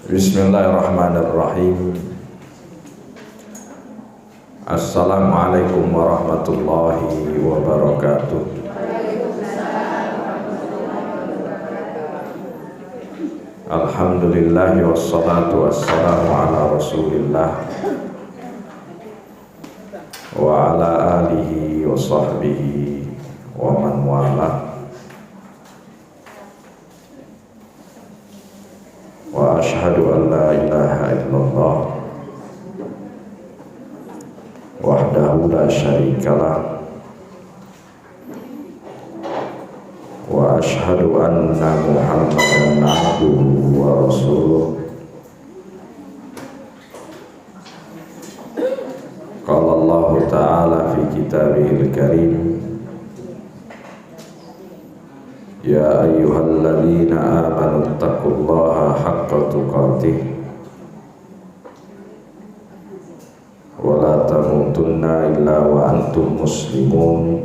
Bismillahirrahmanirrahim. Assalamualaikum warahmatullahi wabarakatuh. Alhamdulillah wassalatu wassalamu ala rasulillah wa ala alihi wa sahbihi wa man wala. Wa ashhadu an la ilaha illallah wahdahu la syarikalah wa ashhadu anna Muhammadan abduhu wa rasuluh. Qala Allah ta'ala fi kitabihil karim, ya ayyuhalladzina amanu taqullaha haqqa tuqatih wa la tamutunna illa wa antum muslimun.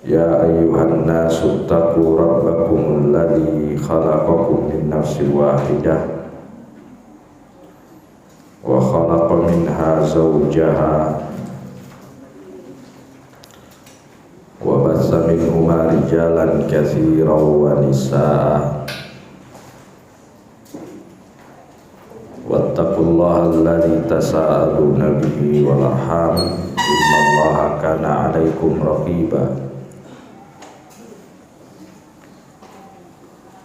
Ya ayyuhan nasu taqu rabbakum alladzi khalaqakum min nafsin wahidah wa khalaqa minha zawjaha wa bassa minhuma rijalan katsiran wa nisaa. Wattaqullaha alladzi tasaaluna bihi wal arham, innallaha kana 'alaikum raqiba.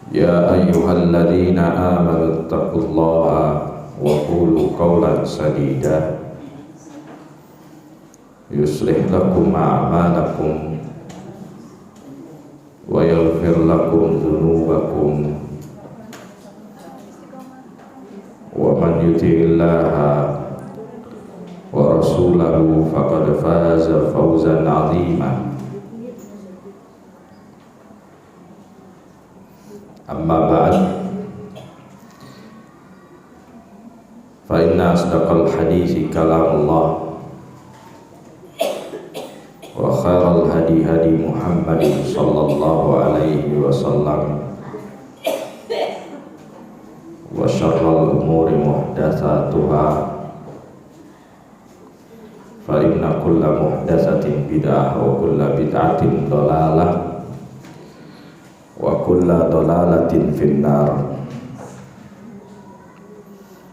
Ya ayyuhalladzina amanu taqullaha wa qulu qawlan sadida yuslih lakum a'malakum wa yaghfir lakum dhunubakum wa man yuti'illaha wa rasulahu faqad faza fawzan 'azima. Amma ba'd, fa inna asdaqal hadithi kalamullah wa khairal hadi hadi Muhammadin sallallahu alaihi wasallam wa syarral umuri muhdatsatuha fa inna kulla muhdatsatin bid'ah wa kulla bid'atin dhalalah wa kulla dhalalatin finnar.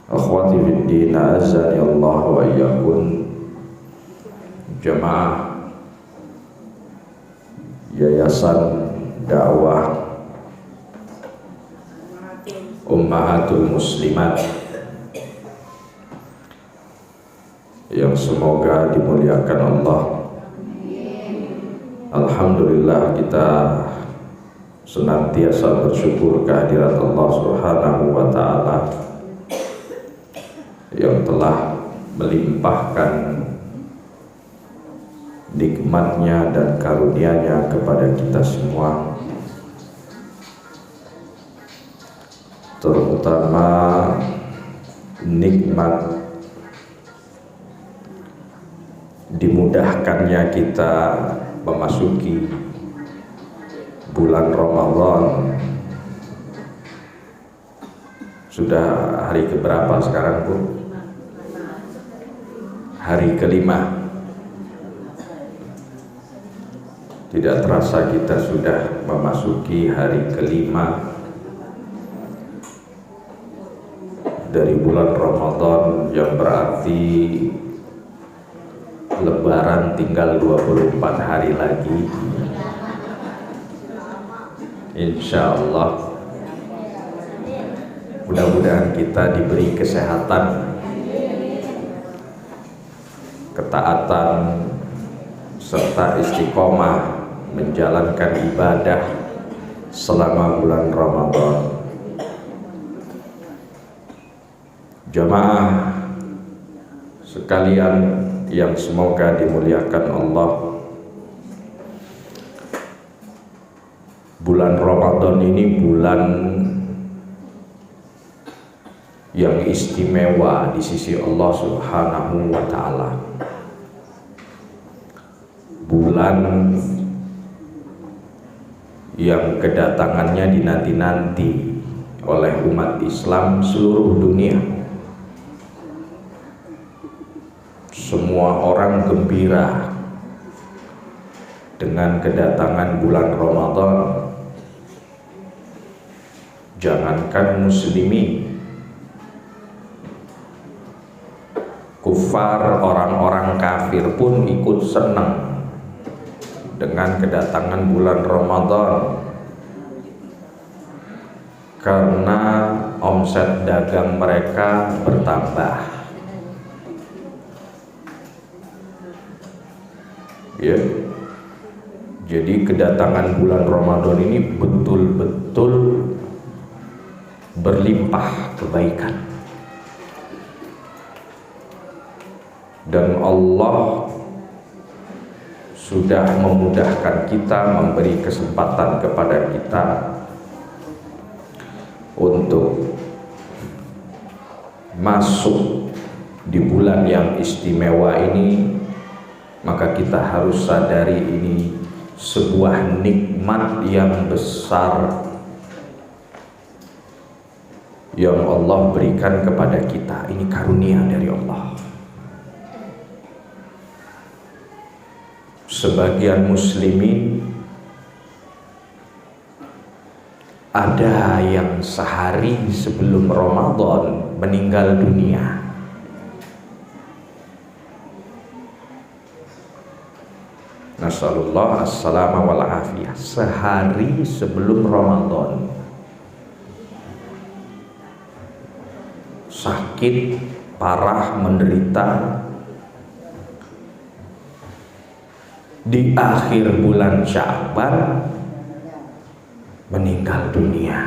Akhwati fid din, azani Allah wa iyyakum. Jamaah Yayasan Dakwah Ummahatul Muslimat yang semoga dimuliakan Allah. Alhamdulillah, kita senantiasa bersyukur kehadirat Allah Subhanahu wa ta'ala yang telah melimpahkan nikmatnya dan karunia-Nya kepada kita semua, terutama nikmat dimudahkannya kita memasuki bulan Ramadan. Sudah hari keberapa sekarang, Bu? Hari kelima. Tidak terasa kita sudah memasuki hari kelima dari bulan Ramadan, yang berarti Lebaran tinggal 24 hari lagi. Insya Allah, mudah-mudahan kita diberi kesehatan, ketaatan, serta istiqomah menjalankan ibadah selama bulan Ramadan. Jamaah sekalian yang semoga dimuliakan Allah, bulan Ramadan ini bulan yang istimewa di sisi Allah Subhanahu wa ta'ala. Bulan yang kedatangannya dinanti-nanti oleh umat Islam seluruh dunia. Semua orang gembira dengan kedatangan bulan Ramadan. Jangankan muslimin, kufar, orang-orang kafir pun ikut senang dengan kedatangan bulan Ramadan, karena omset dagang mereka bertambah. Ya, jadi kedatangan bulan Ramadan ini betul-betul berlimpah kebaikan, dan Allah sudah memudahkan kita, memberi kesempatan kepada kita untuk masuk di bulan yang istimewa ini. Maka kita harus sadari ini sebuah nikmat yang besar yang Allah berikan kepada kita. Ini karunia dari Allah. Sebagian muslimin ada yang sehari sebelum Ramadan meninggal dunia. Nasallallahu as-salama wal afiyah. Sehari sebelum Ramadan sakit parah, menderita. Di akhir bulan Sya'ban meninggal dunia.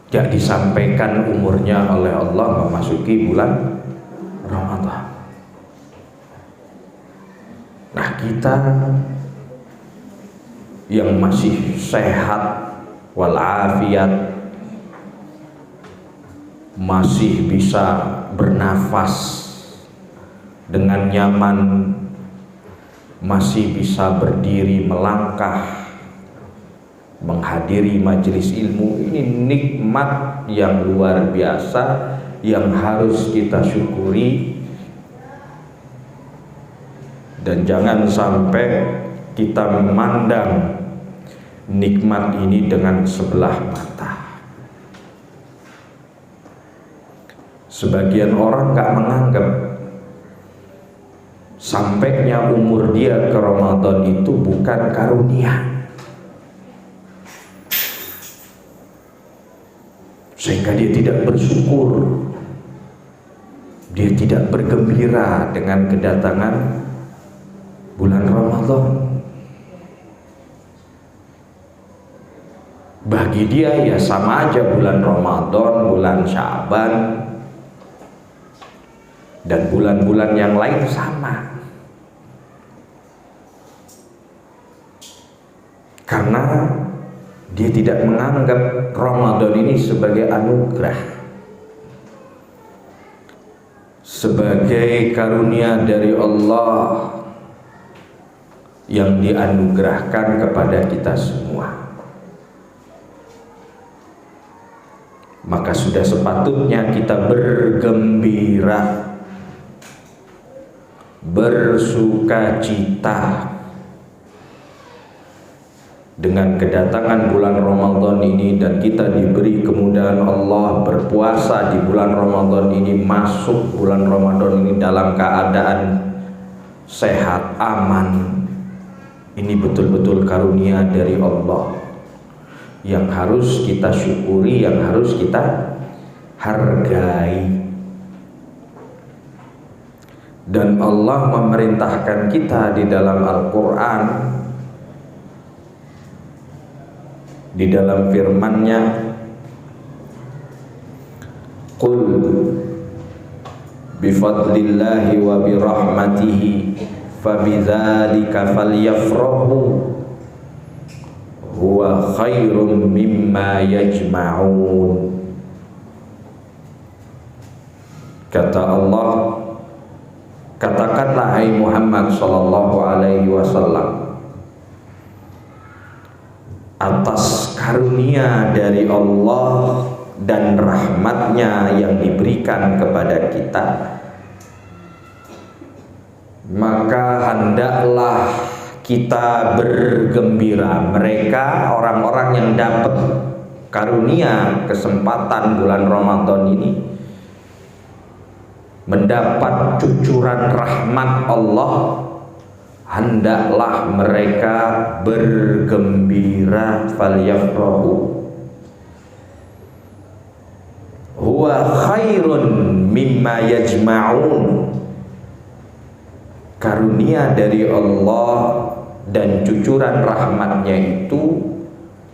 Tidak disampaikan umurnya oleh Allah memasuki bulan Ramadan. Nah, kita yang masih sehat walafiat, masih bisa bernafas dengan nyaman, masih bisa berdiri, melangkah, menghadiri majelis ilmu, ini nikmat yang luar biasa yang harus kita syukuri. Dan jangan sampai kita memandang nikmat ini dengan sebelah mata. Sebagian orang gak menganggap sampainya umur dia ke Ramadan itu bukan karunia, sehingga dia tidak bersyukur, dia tidak bergembira dengan kedatangan bulan Ramadan. Bagi dia ya sama aja bulan Ramadan, bulan Sya'ban, dan bulan-bulan yang lain sama. Karena dia tidak menganggap Ramadan ini sebagai anugerah, sebagai karunia dari Allah yang dianugerahkan kepada kita semua. Maka sudah sepatutnya kita bergembira, bersuka cita dengan kedatangan bulan Ramadan ini, dan kita diberi kemudahan Allah berpuasa di bulan Ramadan ini, masuk bulan Ramadan ini dalam keadaan sehat, aman. Ini betul-betul karunia dari Allah yang harus kita syukuri, yang harus kita hargai. Dan Allah memerintahkan kita di dalam Al-Quran, di dalam firman-Nya, qul bifadlillahi wa birahmatihi fabidzalika falyafrahu huwa khairum mimma yajma'un. Kata Allah, katakanlah hai Muhammad sallallahu alaihi wasallam, atas karunia dari Allah dan rahmatnya yang diberikan kepada kita, maka hendaklah kita bergembira. Mereka orang-orang yang dapat karunia kesempatan bulan Ramadan ini, mendapat cucuran rahmat Allah, hendaklah mereka bergembira. Falyafrahu huwa khairun mimma yajma'un. Karunia dari Allah dan cucuran rahmatnya itu,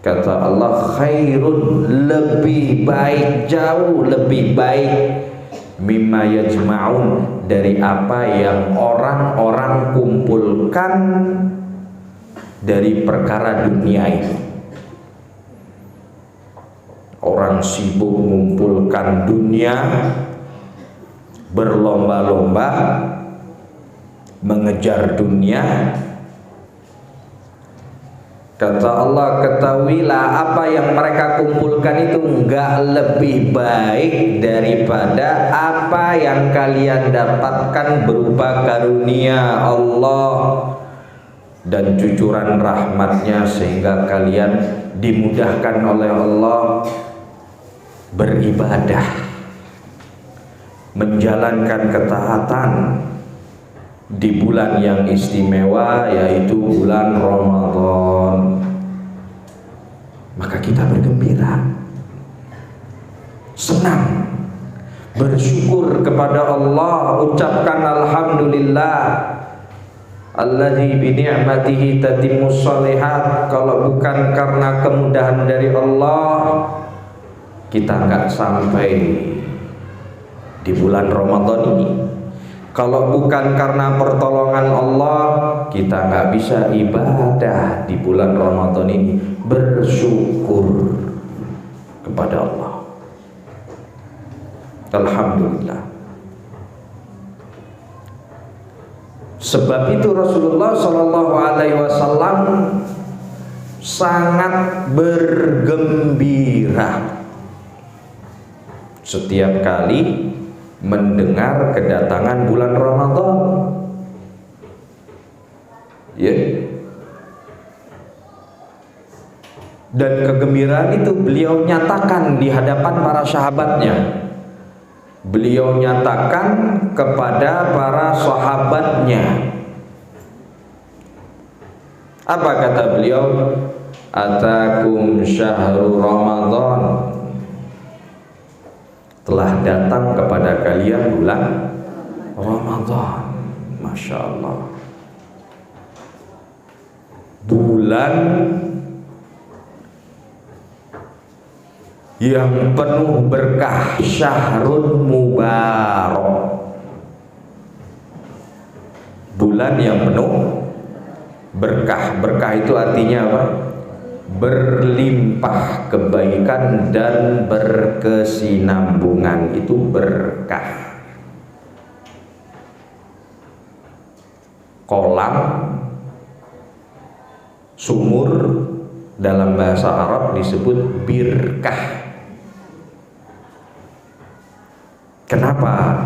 kata Allah, khairun, lebih baik, jauh lebih baik, mimma yajma'un, dari apa yang orang-orang kumpulkan dari perkara dunia ini. Orang sibuk mengumpulkan dunia, berlomba-lomba mengejar dunia. Kata Allah, ketahuilah apa yang mereka kumpulkan itu enggak lebih baik daripada apa yang kalian dapatkan berupa karunia Allah dan cucuran rahmatnya, sehingga kalian dimudahkan oleh Allah beribadah, menjalankan ketaatan di bulan yang istimewa, yaitu bulan Ramadan. Maka kita bergembira, senang, bersyukur kepada Allah, ucapkan alhamdulillah alladzi bi ni'matihi tatimmus shalihat. Kalau bukan karena kemudahan dari Allah, kita nggak sampai di bulan Ramadan ini. Kalau bukan karena pertolongan Allah, kita nggak bisa ibadah di bulan Ramadan ini. Bersyukur kepada Allah, alhamdulillah. Sebab itu Rasulullah Shallallahu Alaihi Wasallam sangat bergembira setiap kali mendengar kedatangan bulan Ramadan. Ya. Dan kegembiraan itu beliau nyatakan di hadapan para sahabatnya. Beliau nyatakan kepada para sahabatnya. Apa kata beliau? Atakum syahrul Ramadan. Telah datang kepada kalian bulan Ramadan. Masya Allah. Bulan yang penuh berkah, syahrun mubarak. Bulan yang penuh berkah. Berkah itu artinya apa? Berlimpah kebaikan dan berkesinambungan, itu berkah. Kolam, sumur dalam bahasa Arab disebut birkah. Kenapa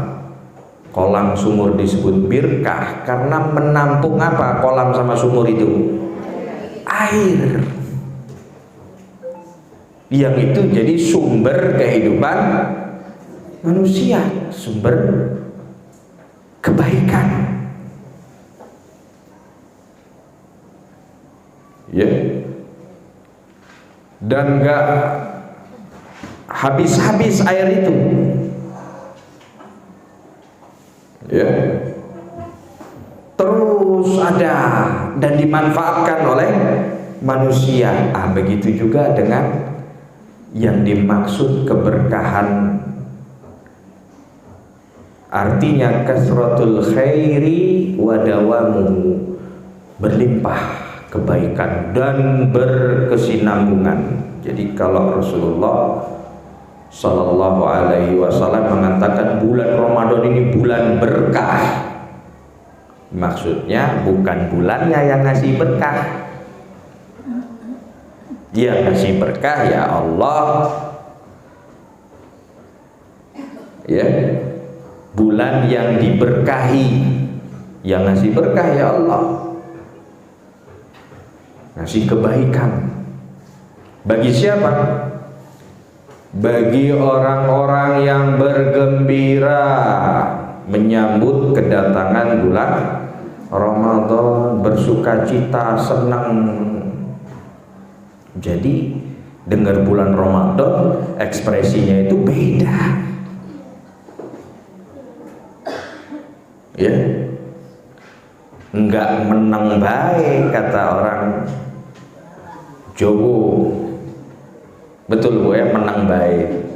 kolam sumur disebut birkah? Karena menampung apa kolam sama sumur itu? Air. Yang itu jadi sumber kehidupan manusia, sumber kebaikan. Ya. Dan gak habis-habis air itu. Ya. Terus ada dan dimanfaatkan oleh manusia. Begitu juga dengan yang dimaksud keberkahan, artinya kasratul khairi wa dawamuhu, berlimpah kebaikan dan berkesinambungan. Jadi kalau Rasulullah Sallallahu Alaihi Wasallam mengatakan bulan Ramadan ini bulan berkah, maksudnya bukan bulannya yang ngasih berkah, Yang ngasih berkah ya Allah. Ya, bulan yang diberkahi, yang ngasih berkah ya Allah, ngasih kebaikan. Bagi siapa? Bagi orang-orang yang bergembira menyambut kedatangan bulan Ramadan, bersukacita, senang. Jadi dengar bulan Ramadan ekspresinya itu beda. Ya, enggak menang baik kata orang Jowo. Betul Bu ya, menang baik.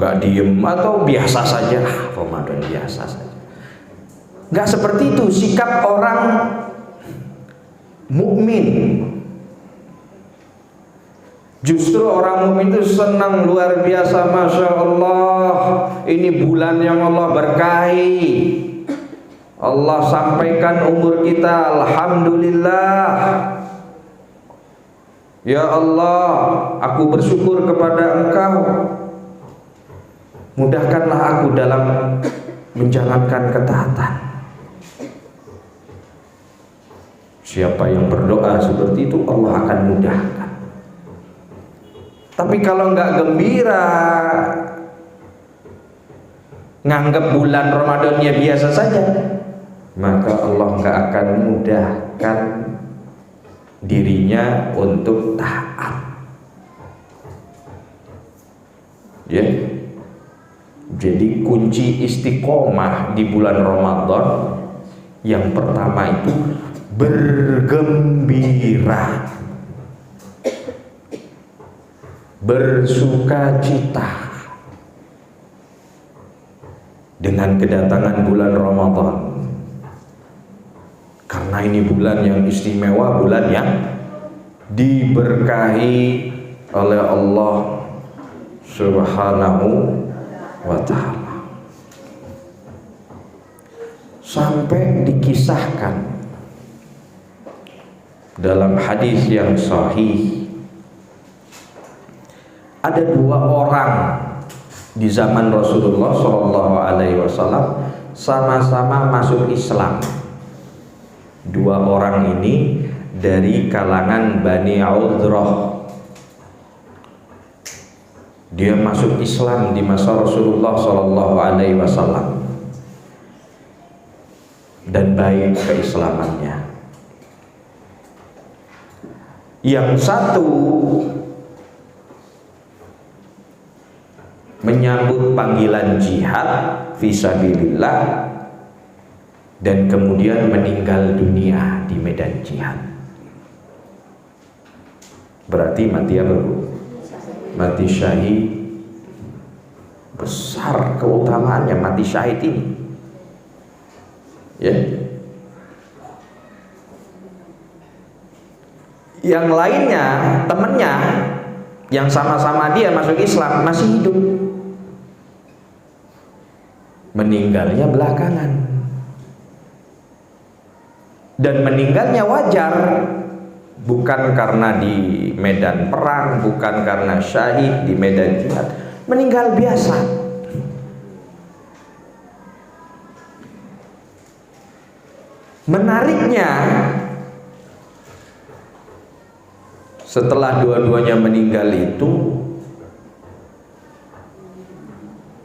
Enggak diem atau biasa saja, Ramadan biasa saja. Enggak seperti itu sikap orang mukmin. Justru orang mukmin itu senang luar biasa, Masya Allah. Ini bulan yang Allah berkahi. Allah sampaikan umur kita, Alhamdulillah. Ya Allah, aku bersyukur kepada Engkau. Mudahkanlah aku dalam menjalankan ketaatan. Siapa yang berdoa seperti itu, Allah akan mudahkan. Tapi kalau nggak gembira, nganggap bulan Ramadannya biasa saja, maka Allah nggak akan mudahkan dirinya untuk taat. Ya, jadi kunci istiqomah di bulan Ramadan yang pertama itu bergembira, bersukacita dengan kedatangan bulan Ramadan. Karena ini bulan yang istimewa, bulan yang diberkahi oleh Allah Subhanahu wa ta'ala. Sampai dikisahkan dalam hadis yang sahih, ada dua orang di zaman Rasulullah SAW sama-sama masuk Islam. Dua orang ini dari kalangan Bani Udrah. Dia masuk Islam di masa Rasulullah SAW dan baik keislamannya. Yang satu menyambut panggilan jihad fisabilillah dan kemudian meninggal dunia di medan jihad. Berarti mati apa Bu? Mati syahid. Besar keutamaannya mati syahid ini. Ya. Yang lainnya, temannya yang sama-sama dia masuk Islam masih hidup, meninggalnya belakangan. Dan meninggalnya wajar, bukan karena di medan perang, bukan karena syahid di medan jihad, meninggal biasa. Menariknya, setelah dua-duanya meninggal itu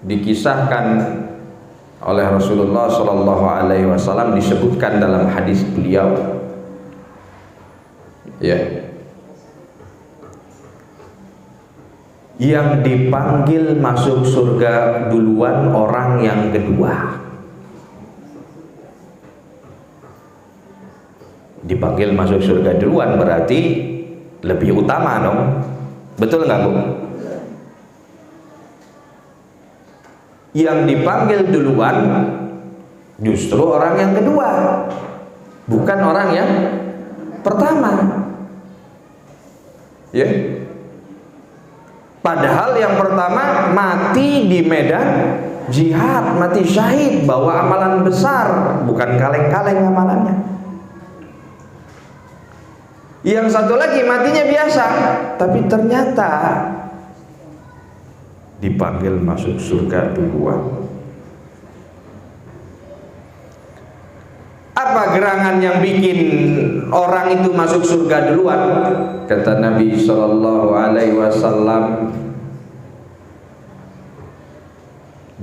dikisahkan oleh Rasulullah SAW, disebutkan dalam hadis beliau, ya, yang dipanggil masuk surga duluan orang yang kedua. Dipanggil masuk surga duluan berarti lebih utama dong, betul nggak Bu? Yang dipanggil duluan justru orang yang kedua, bukan orang yang pertama. Ya. Padahal yang pertama mati di medan jihad, mati syahid, bawa amalan besar, bukan kaleng-kaleng amalannya. Yang satu lagi matinya biasa, tapi ternyata dipanggil masuk surga duluan. Apa gerangan yang bikin orang itu masuk surga duluan? Kata Nabi Shallallahu Alaihi Wasallam,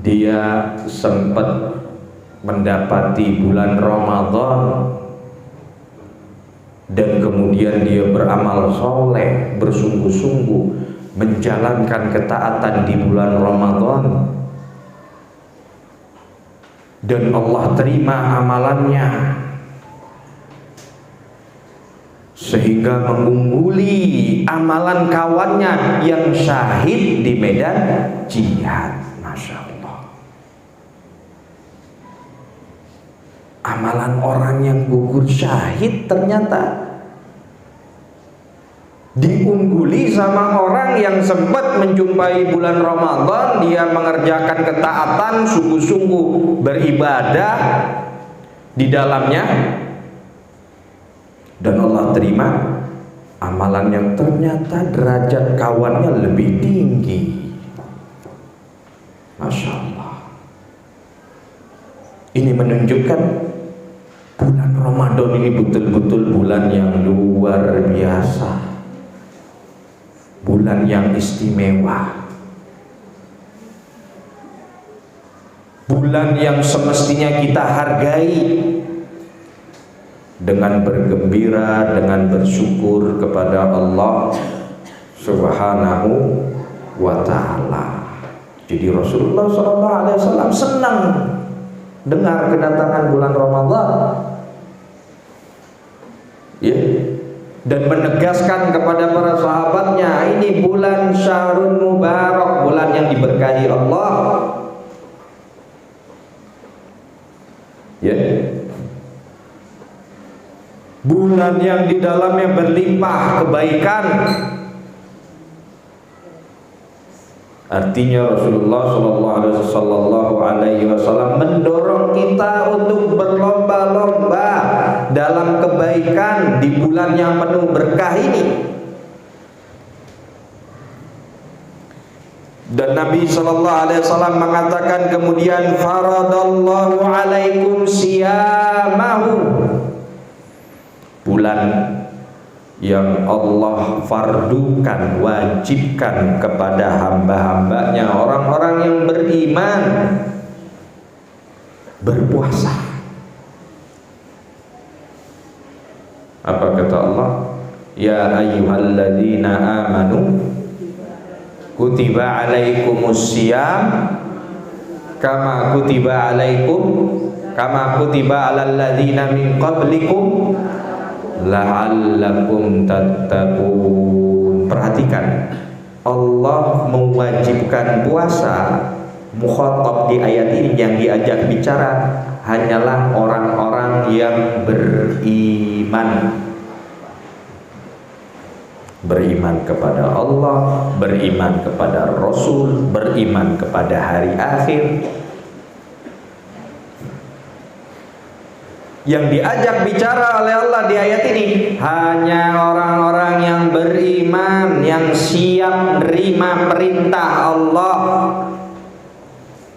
dia sempat mendapati bulan Ramadan dan kemudian dia beramal soleh, bersungguh-sungguh menjalankan ketaatan di bulan Ramadan, dan Allah terima amalannya sehingga mengungguli amalan kawannya yang syahid di medan jihad. Masya Allah, amalan orang yang gugur syahid ternyata diungguli sama orang yang sempat menjumpai bulan Ramadan, dia mengerjakan ketaatan, sungguh-sungguh beribadah di dalamnya, dan Allah terima amalan yang ternyata derajat kawannya lebih tinggi. Masya Allah. Ini menunjukkan bulan Ramadan ini betul-betul bulan yang luar biasa, bulan yang istimewa, bulan yang semestinya kita hargai dengan bergembira, dengan bersyukur kepada Allah Subhanahu wa ta'ala. Jadi Rasulullah SAW senang dengar kedatangan bulan Ramadan, ya, dan menegaskan kepada para sahabatnya, ini bulan Syahrul Mubarak, bulan yang diberkahi Allah, ya, bulan yang di dalamnya berlimpah kebaikan. Artinya Rasulullah Shallallahu Alaihi Wasallam mendorong kita untuk berlomba-lomba dalam kebaikan di bulan yang penuh berkah ini. Dan Nabi Shallallahu Alaihi Wasallam mengatakan kemudian, faradallahu alaikum siyamahu, bulan yang Allah fardukan, wajibkan kepada hamba-hambanya, orang-orang yang beriman, berpuasa. Apa kata Allah? Ya ayyuhalladzina amanu kutiba alaikumus syiyam kama kutiba alal ladzina min qablikum la'allakum tattaqun. Perhatikan, Allah mewajibkan puasa. Mukhatab di ayat ini yang diajak bicara hanyalah orang-orang yang beriman. Beriman kepada Allah, beriman kepada Rasul, beriman kepada hari akhir. Yang diajak bicara oleh Allah di ayat ini hanya orang-orang yang beriman, yang siap menerima perintah Allah,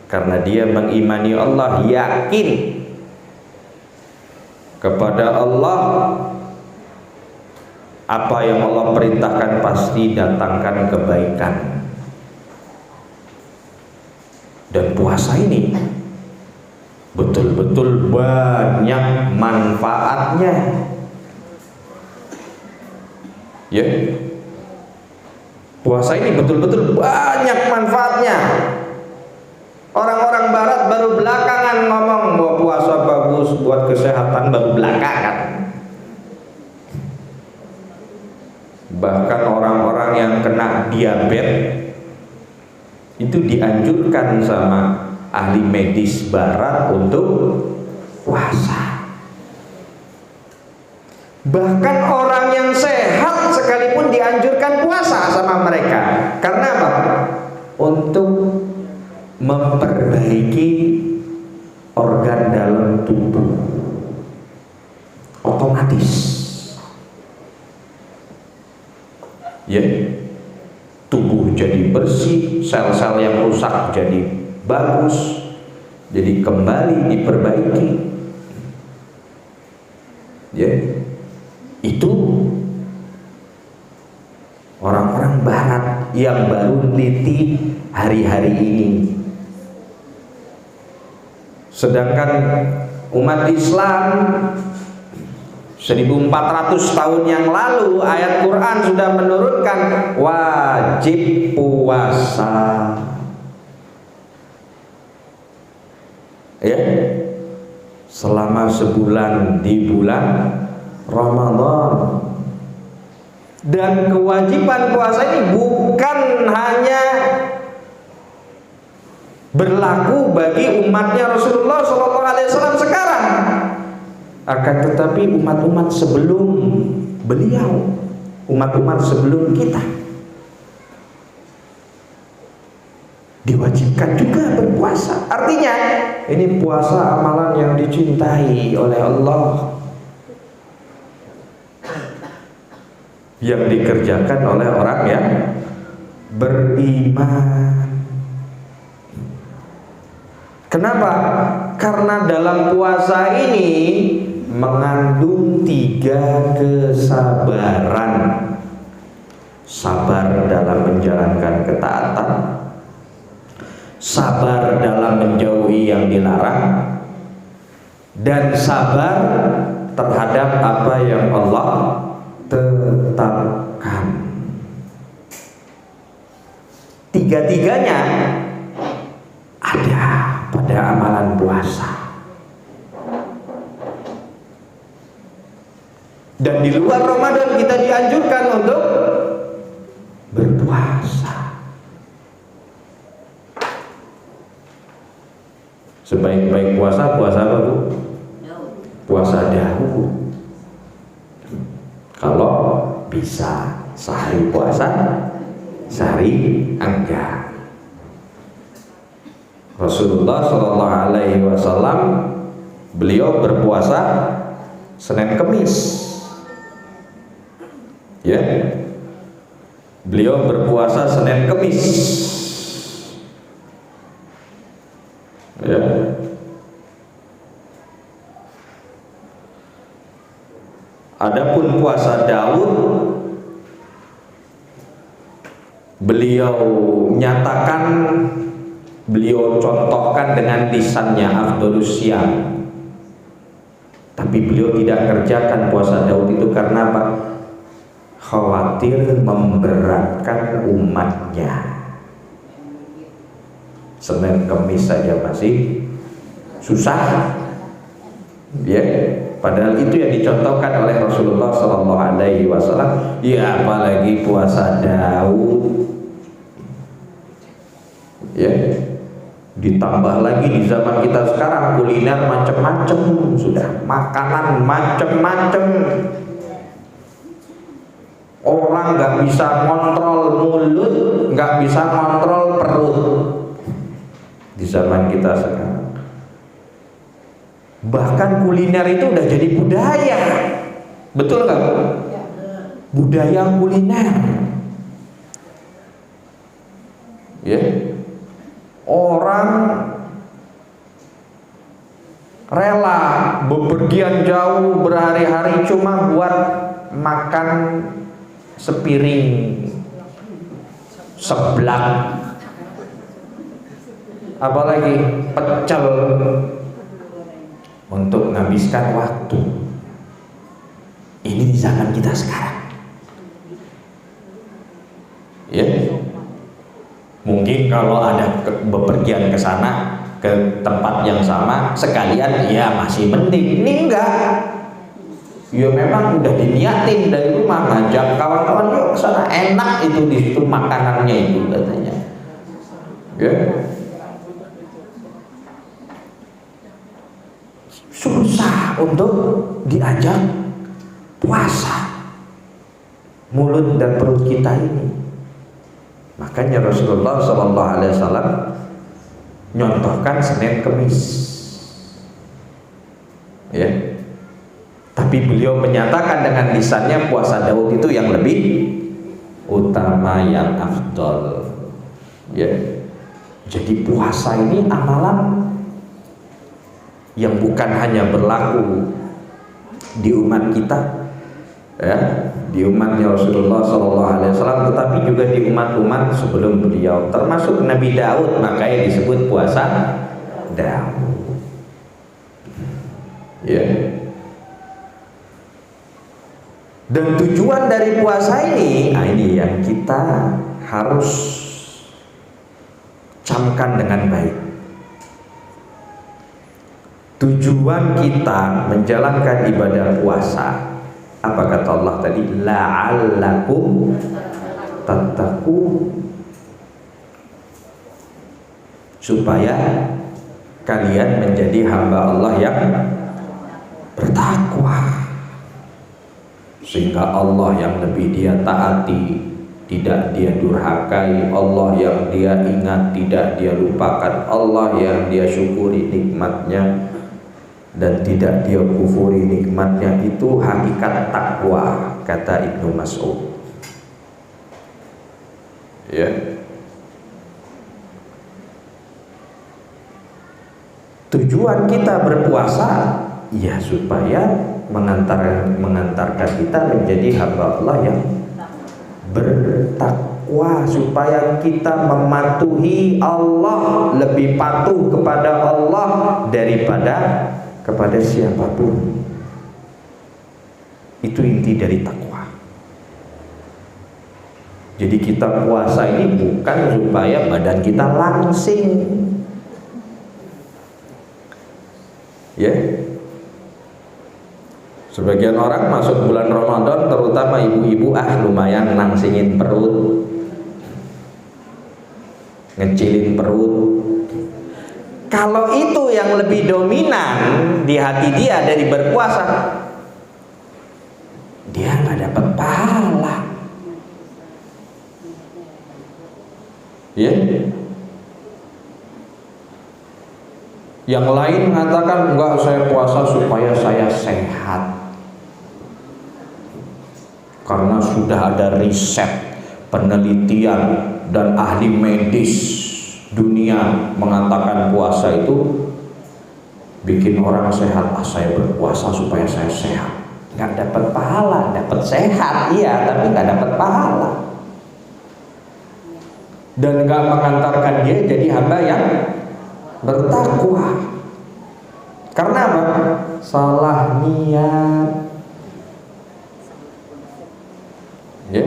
karena dia mengimani Allah, yakin kepada Allah. Apa yang Allah perintahkan pasti datangkan kebaikan. Dan puasa ini betul-betul banyak manfaatnya, ya. Puasa ini betul-betul banyak manfaatnya. Orang-orang barat baru belakangan ngomong bahwa puasa bagus buat kesehatan, baru belakangan. Bahkan orang-orang yang kena diabetes itu dianjurkan sama ahli medis barat untuk puasa. Bahkan orang yang sehat sekalipun dianjurkan puasa sama mereka. Karena apa? Untuk memperbaiki organ dalam tubuh. Otomatis Ya, tubuh jadi bersih, sel-sel yang rusak jadi bagus, jadi kembali diperbaiki. Ya, itu orang-orang barat yang baru teliti hari-hari ini. Sedangkan umat Islam 1400 tahun yang lalu ayat Quran sudah menurunkan wajib puasa. Ya, selama sebulan di bulan Ramadan. Dan kewajiban puasa ini bukan hanya berlaku bagi umatnya Rasulullah SAW sekarang, akan tetapi umat-umat sebelum beliau, umat-umat sebelum kita diwajibkan juga berpuasa. Artinya ini puasa amalan yang dicintai oleh Allah, yang dikerjakan oleh orang yang beriman. Kenapa? Karena dalam puasa ini mengandung 3 kesabaran. Sabar dalam menjalankan ketaatan, sabar dalam menjauhi yang dilarang, dan sabar terhadap apa yang Allah tetapkan. Tiga-tiganya ada pada amalan puasa. Dan di luar Ramadan kita dianjurkan untuk berpuasa. Sebaik-baik puasa, puasa apa Bu? Puasa Daud. Kalau bisa sehari puasa, sehari enggak. Rasulullah SAW beliau berpuasa Senin Kemis. Ya, beliau berpuasa Senin Kemis. Ya. Adapun puasa Daud, beliau nyatakan, beliau contohkan dengan lisannya afdhalus syiyam. Tapi beliau tidak kerjakan puasa Daud itu karena apa? Khawatir memberatkan umatnya. Senin Kemis saja masih susah. Ya, padahal itu yang dicontohkan oleh Rasulullah SAW. Ya, apalagi puasa Daud. Ya, ditambah lagi di zaman kita sekarang kuliner macam-macam, sudah makanan macam-macam. Orang nggak bisa kontrol mulut, nggak bisa kontrol perut di zaman kita sekarang. Bahkan kuliner itu udah jadi budaya, betul nggak Bu? Budaya kuliner. Ya, orang rela bepergian jauh berhari-hari cuma buat makan sepiring seblak, apalagi pecel, untuk menghabiskan waktu. Ini di zaman kita sekarang. Ya, mungkin kalau ada bepergian ke sana, ke tempat yang sama sekalian, ya masih mending. Ini enggak. Ya memang udah diniatin dari rumah, ngajak kawan-kawan yuk ke sana, enak itu di situ makanannya itu katanya. Ya. Susah untuk diajak puasa mulut dan perut kita ini. Makanya Rasulullah SAW nyontohkan Senin Kemis. Ya. Tapi beliau menyatakan dengan lisannya puasa Daud itu yang lebih utama, yang afdol. Ya. Jadi puasa ini amalan yang bukan hanya berlaku di umat kita, ya, di umatnya Rasulullah SAW, tetapi juga di umat-umat sebelum beliau, termasuk Nabi Daud, makanya disebut puasa Daud. Ya. Dan tujuan dari puasa ini, ini yang kita harus camkan dengan baik. Tujuan kita menjalankan ibadah puasa, apa kata Allah tadi? La'allakum tattaqun, supaya kalian menjadi hamba Allah yang bertakwa, sehingga Allah yang lebih dia taati, tidak dia durhakai, Allah yang dia ingat, tidak dia lupakan, Allah yang dia syukuri nikmatnya dan tidak dia kufuri nikmatnya. Itu hakikat takwa, kata Ibnu Mas'ud. Ya. Tujuan kita berpuasa ya supaya mengantarkan kita menjadi hamba Allah yang bertakwa, supaya kita mematuhi Allah, lebih patuh kepada Allah daripada kepada siapapun. Itu inti dari takwa. Jadi kita puasa ini bukan supaya badan kita langsing, ya. Sebagian orang masuk bulan Ramadan, terutama ibu-ibu, lumayan nangsingin perut, ngecilin perut. Kalau itu yang lebih dominan di hati dia dari berpuasa, dia nggak dapat pahala. Ya. Yang lain mengatakan, enggak, saya puasa supaya saya sehat. Karena sudah ada riset, penelitian, dan ahli medis dunia mengatakan puasa itu bikin orang sehat. Saya berpuasa supaya saya sehat. Nggak dapat pahala, dapat sehat iya, tapi nggak dapat pahala, dan nggak mengantarkan dia jadi hamba yang bertakwa. Karena apa? Salah niat. Ya.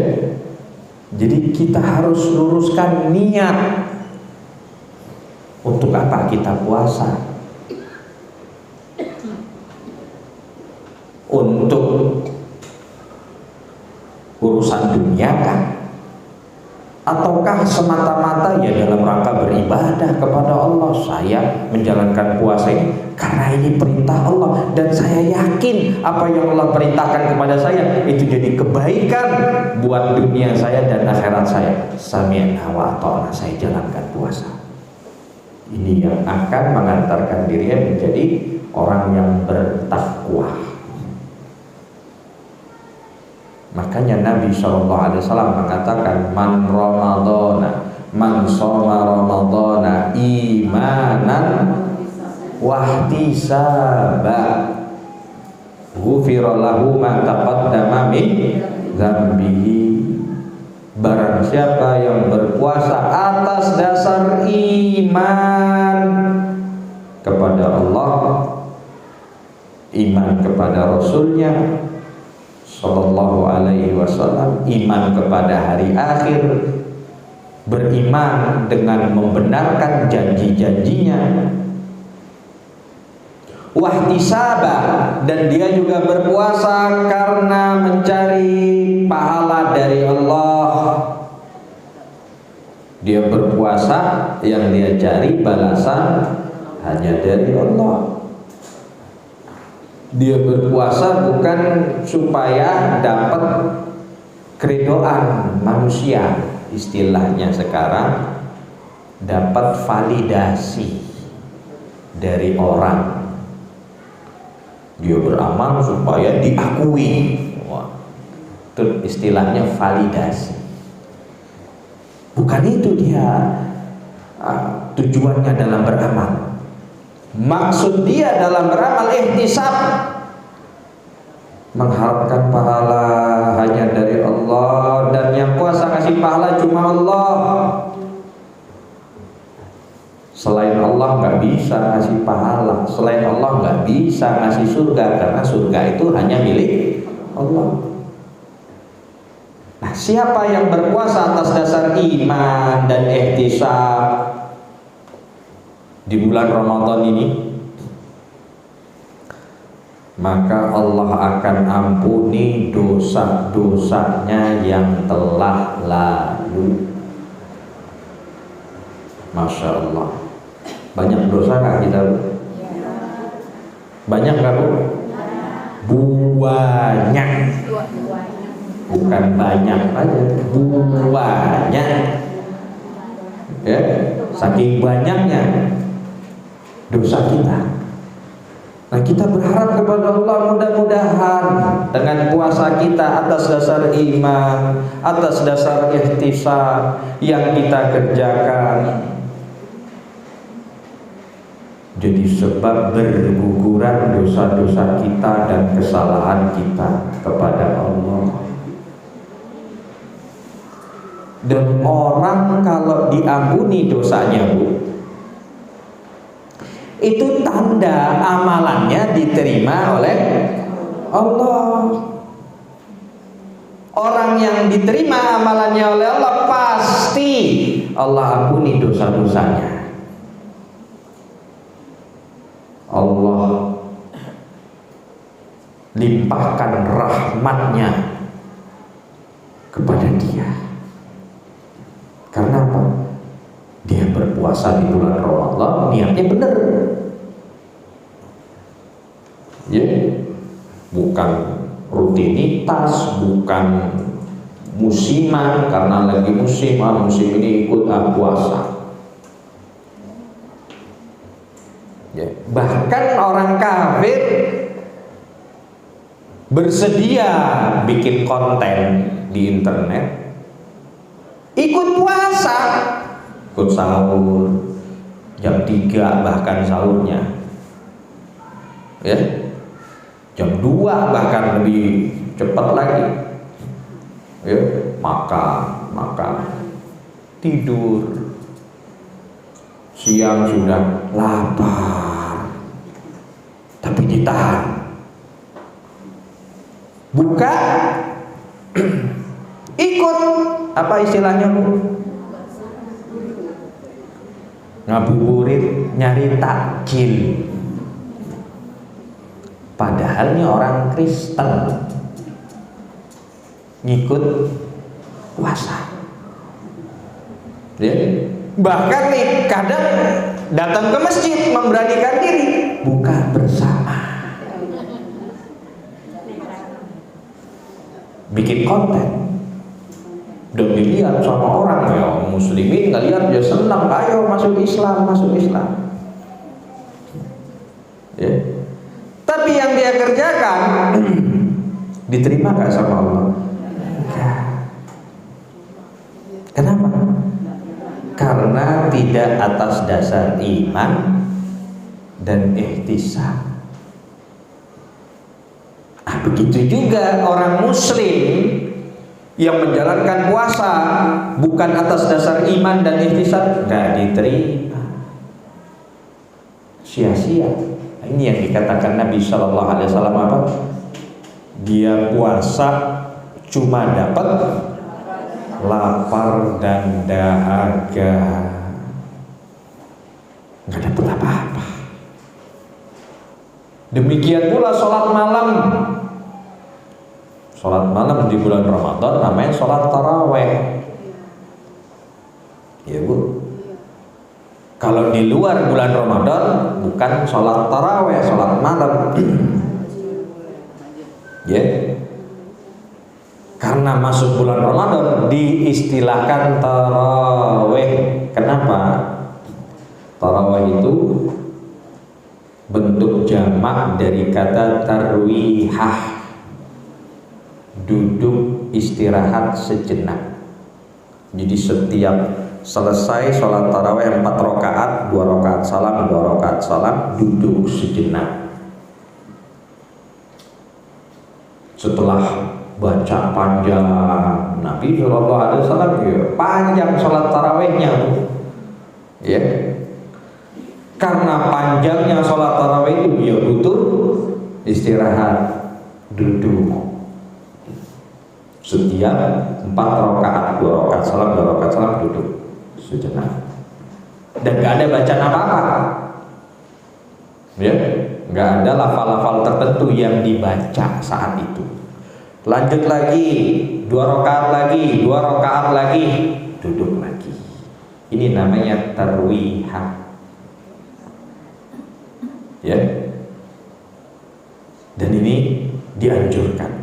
Jadi kita harus luruskan niat. Untuk apa kita puasa? Untuk urusan dunia kan? Ataukah semata-mata ya dalam rangka beribadah kepada Allah? Saya menjalankan puasa ini karena ini perintah Allah, dan saya yakin apa yang Allah perintahkan kepada saya itu jadi kebaikan buat dunia saya dan akhirat saya. Sami'na wa ata'na, saya jalankan puasa. Ini yang akan mengantarkan dirinya menjadi orang yang bertakwa. Makanya Nabi SAW mengatakan, man shoma ramadhana imanan wahtisaba ghufira lahu ma taqaddama min dzambihi. Barang siapa yang berpuasa atas dasar iman kepada Allah, iman kepada Rasulnya Sallallahu Alaihi Wasallam, iman kepada hari akhir, beriman dengan membenarkan janji-janjinya, wahtisaba, dan dia juga berpuasa karena mencari pahala dari Allah. Dia berpuasa yang dia cari balasan hanya dari Allah. Dia berpuasa bukan supaya dapat keridoan manusia, istilahnya sekarang dapat validasi dari orang. Dia beramal supaya diakui. Wah, itu istilahnya validasi. Bukan itu dia tujuannya dalam beramal. Maksud dia dalam beramal ihtisab, mengharapkan pahala hanya dari Allah, dan yang kuasa kasih pahala cuma Allah. Selain Allah nggak bisa ngasih pahala, selain Allah nggak bisa ngasih surga, karena surga itu hanya milik Allah. Nah, siapa yang berpuasa atas dasar iman dan ihtisab di bulan Ramadan ini, maka Allah akan ampuni dosa-dosanya yang telah lalu. Masya Allah. Banyak dosa nggak kita? Banyak nggak Bu? Banyak. Bukan banyak aja, banyak. Ya, saking banyaknya dosa kita. Nah, kita berharap kepada Allah, mudah-mudahan dengan puasa kita atas dasar iman, atas dasar ihtisab yang kita kerjakan, jadi sebab berguguran dosa-dosa kita dan kesalahan kita kepada Allah. Dan orang kalau diampuni dosanya Bu, itu tanda amalannya diterima oleh Allah. Orang yang diterima amalannya oleh Allah, pasti Allah ampuni dosa-dosanya. Allah limpahkan rahmatnya kepada dia. Karena apa? Dia berpuasa di bulan Ramadan, niatnya benar. Ya, bukan rutinitas, bukan musiman karena lagi musim ini ikut puasa. Ya, bahkan orang kafir bersedia bikin konten di internet, ikut puasa, ikut sahur jam 3 bahkan sahurnya, ya, jam 2 bahkan lebih cepat lagi, ya, makan, tidur, siang sudah lapar tapi ditahan, buka ikut apa istilahnya Bu? Ngabuburit, nyari takjil. Padahal ini orang Kristen ngikut puasa. Ya. Bahkan nih kadang datang ke masjid memberanikan diri buka bersama, bikin konten. Udah dilihat sama orang, ya muslimin nggak lihat ya senang, ayo masuk Islam. Ya. Tapi yang dia kerjakan diterima nggak sama Allah? Ya. Kenapa? Karena tidak atas dasar iman dan ihtisab. Begitu juga orang muslim yang menjalankan puasa bukan atas dasar iman dan ihtisab, nggak diterima, sia-sia. Ini yang dikatakan Nabi Shallallahu Alaihi Wasallam apa? Dia puasa cuma dapat lapar dan dahaga, nggak dapat apa-apa. Demikian pula sholat malam. Sholat malam di bulan Ramadan namanya sholat taraweh, ya Bu. Kalau di luar bulan Ramadan bukan sholat taraweh, sholat malam. Ya, karena masuk bulan Ramadan diistilahkan taraweh. Kenapa? Taraweh itu bentuk jamak dari kata tarwihah, duduk istirahat sejenak. Jadi setiap selesai sholat tarawih 4 rakaat, 2 rakaat salam, 2 rakaat salam, duduk sejenak. Setelah baca panjang, Nabi Shallallahu Alaihi Wasallam panjang sholat tarawihnya, ya. Karena panjangnya sholat tarawih itu dia butuh istirahat, duduk. Setiap 4 rakaat, 2 rakaat salam, 2 rakaat salam, duduk sejenak. Dan gak ada bacaan apa-apa, ya, gak ada lafal-lafal tertentu yang dibaca saat itu. Lanjut lagi, 2 rakaat lagi, 2 rakaat lagi, duduk lagi. Ini namanya tarwihah, ya. Dan ini dianjurkan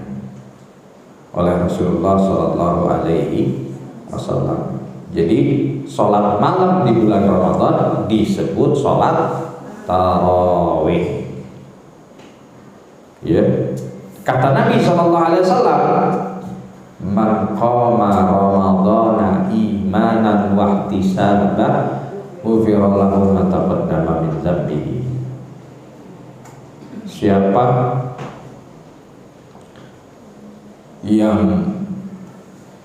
oleh Rasulullah Sallallahu Alaihi Wasallam. Jadi sholat malam di bulan Ramadan disebut sholat tarawih, ya. Kata Nabi Sallallahu Alaihi Wasallam, man qama ramadhana imanan wa ihtisaban ghufira lahu ma taqaddama min dzambihi. Siapa yang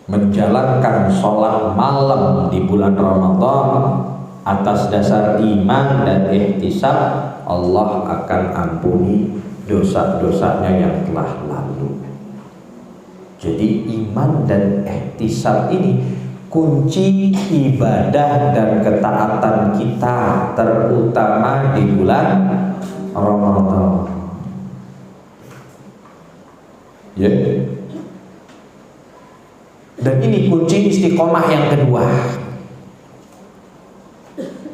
menjalankan sholat malam di bulan Ramadan atas dasar iman dan ihtisab, Allah akan ampuni dosa-dosanya yang telah lalu. Jadi iman dan ihtisab ini kunci ibadah dan ketaatan kita, terutama di bulan Ramadan, ya. Dan ini kunci istiqomah yang kedua.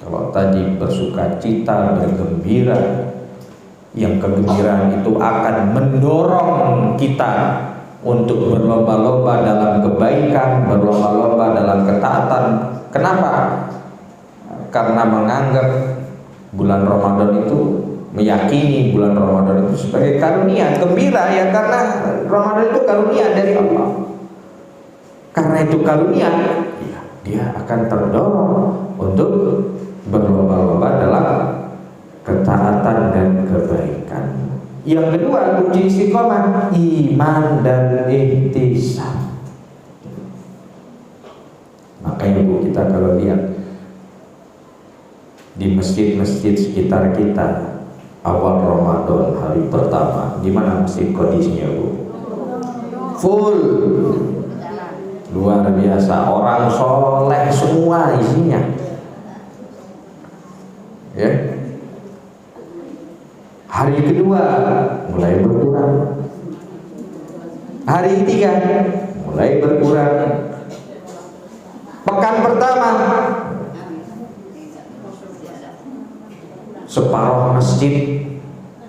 Kalau tadi bersuka cita, bergembira, yang kegembiraan itu akan mendorong kita untuk berlomba-lomba dalam kebaikan, berlomba-lomba dalam ketaatan. Kenapa? Karena menganggap bulan Ramadan itu, meyakini bulan Ramadan itu sebagai karunia, gembira ya, karena Ramadan itu karunia dari Allah. Karena itu karunia, ya, dia akan terdorong untuk berlomba-lomba dalam ketaatan dan kebaikan. Yang kedua, kunci istiqomah iman dan ihtisab. Makanya Bu, kita kalau lihat di masjid-masjid sekitar kita awal Ramadan hari pertama, gimana masjid kondisinya Bu? Full, luar biasa, orang soleh semua isinya, ya. Hari kedua mulai berkurang, hari ketiga mulai berkurang, pekan pertama separuh masjid